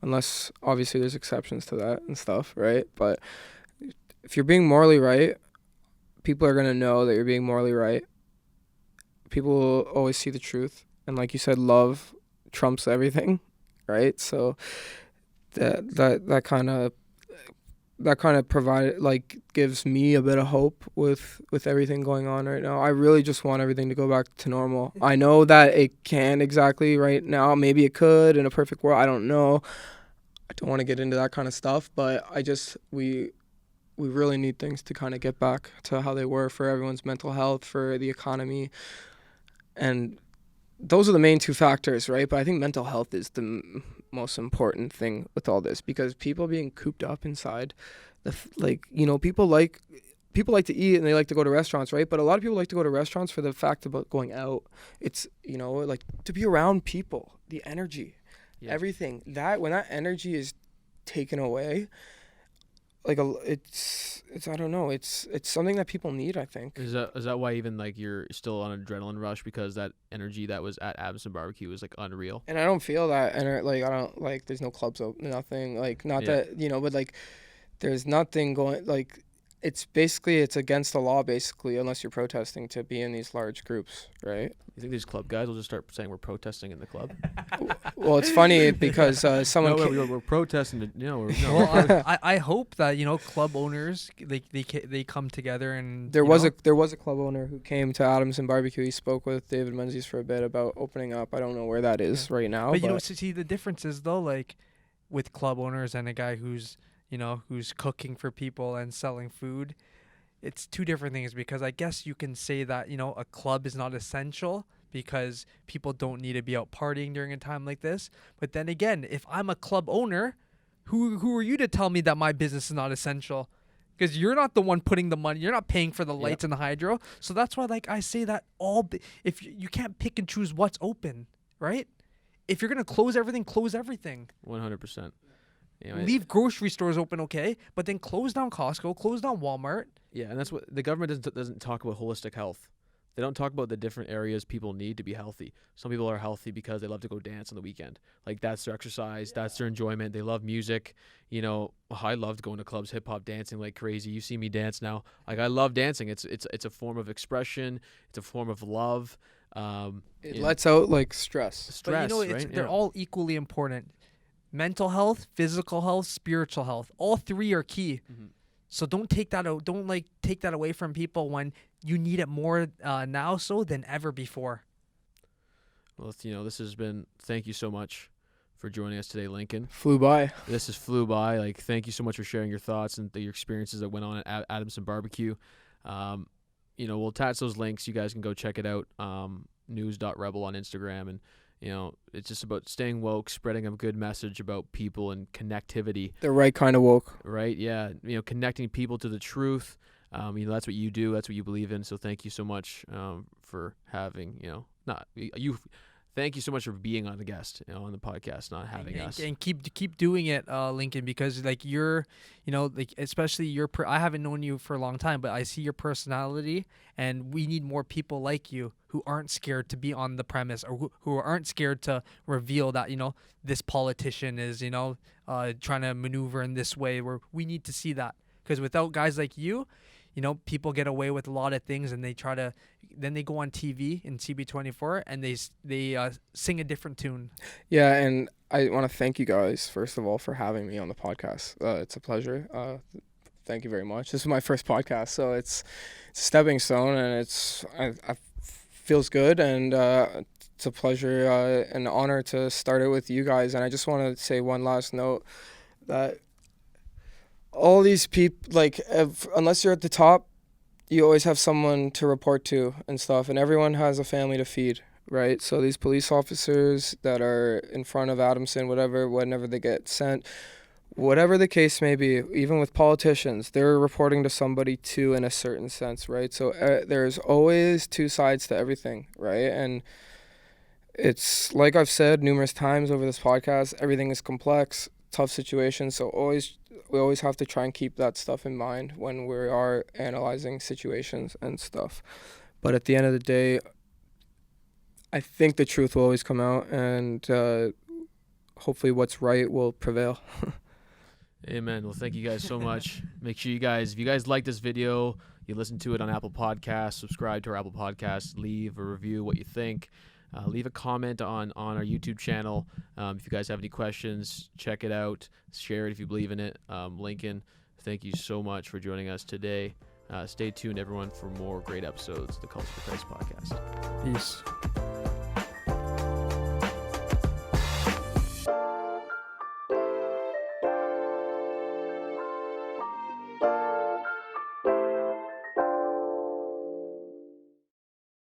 unless obviously there's exceptions to that and stuff, right? But if you're being morally right, people are going to know that you're being morally right. People will always see the truth, and like you said, love trumps everything, right? So that kind of provided, like, gives me a bit of hope with everything going on right now. I really just want everything to go back to normal. I know that it can't exactly right now. Maybe it could in a perfect world. I don't know. I don't want to get into that kind of stuff, but we really need things to kind of get back to how they were for everyone's mental health, for the economy. And those are the main two factors, right? But I think mental health is the most important thing with all this, because people being cooped up inside, people like to eat and they like to go to restaurants, right? But a lot of people like to go to restaurants for the fact about going out. It's, like, to be around people, the energy, everything. That when that energy is taken away, it's I don't know, it's something that people need, I think. Is that why even like you're still on adrenaline rush, because that energy that was at Adamson Barbecue was like unreal? And I don't feel that, and I don't, like, there's no clubs open, nothing, like, not that, but like there's nothing going, like, it's against the law basically, unless you're protesting, to be in these large groups, right? You think these club guys will just start saying we're protesting in the club? Well, it's funny because someone we're protesting. Well, I hope that club owners they come together, and there was a club owner who came to Adamson Barbecue. He spoke with David Menzies for a bit about opening up. I don't know where that is right now. But see, the difference is, though, like with club owners and a guy who's cooking for people and selling food, it's two different things. Because I guess you can say that a club is not essential because people don't need to be out partying during a time like this. But then again, if I'm a club owner, who are you to tell me that my business is not essential? Because you're not the one putting the money. You're not paying for the lights and the hydro. So that's why, like, I say that if you can't pick and choose what's open, right? If you're gonna close everything, close everything. 100%. Leave grocery stores open, okay, but then close down Costco, close down Walmart. Yeah, and that's what the government doesn't talk about. Holistic health. They don't talk about the different areas people need to be healthy. Some people are healthy because they love to go dance on the weekend. Like, that's their exercise, that's their enjoyment. They love music. I loved going to clubs, hip hop, dancing like crazy. You see me dance now. Like, I love dancing. It's a form of expression. It's a form of love. It lets out, like, stress. But right? They're all equally important. Mental health, physical health, spiritual health. All three are key. Mm-hmm. So don't take that out. Don't take that away from people when you need it more now so than ever before. Well, this has been. Thank you so much for joining us today, Lincoln. Flew by. This has flew by. Like, thank you so much for sharing your thoughts and your experiences that went on at Adamson Barbecue. We'll attach those links. You guys can go check it out. News.rebel on Instagram, and it's just about staying woke, spreading a good message about people and connectivity. The right kind of woke. Right? Yeah. Connecting people to the truth. That's what you do. That's what you believe in. So thank you so much for having, thank you so much for being on the guest, on the podcast, not having us. And keep doing it, Lincoln, because like you're, especially I haven't known you for a long time, but I see your personality, and we need more people like you who aren't scared to be on the premise, or who aren't scared to reveal that, this politician is, trying to maneuver in this way. Where we need to see that, because without guys like you, people get away with a lot of things, and then they go on TV in CB24 and they sing a different tune. Yeah, and I want to thank you guys first of all for having me on the podcast. It's a pleasure. Thank you very much. This is my first podcast, so it's a stepping stone, and I feels good, and it's a pleasure and honor to start it with you guys. And I just want to say one last note that all these people, like, unless you're at the top, you always have someone to report to and stuff, and everyone has a family to feed, right? So these police officers that are in front of Adamson, whenever they get sent, whatever the case may be, even with politicians, they're reporting to somebody too, in a certain sense, right? So there's always two sides to everything, right? And it's like I've said numerous times over this podcast, everything is complex, tough situations. So we always have to try and keep that stuff in mind when we are analyzing situations and stuff. But at the end of the day, I think the truth will always come out, and hopefully what's right will prevail. Amen. Well, thank you guys so much. Make sure you guys, if you guys like this video, you listen to it on Apple Podcasts, subscribe to our Apple Podcasts, leave a review, what you think. Leave a comment on our YouTube channel. If you guys have any questions, check it out. Share it if you believe in it. Lincoln, thank you so much for joining us today. Stay tuned, everyone, for more great episodes of the Culture to Christ podcast. Peace.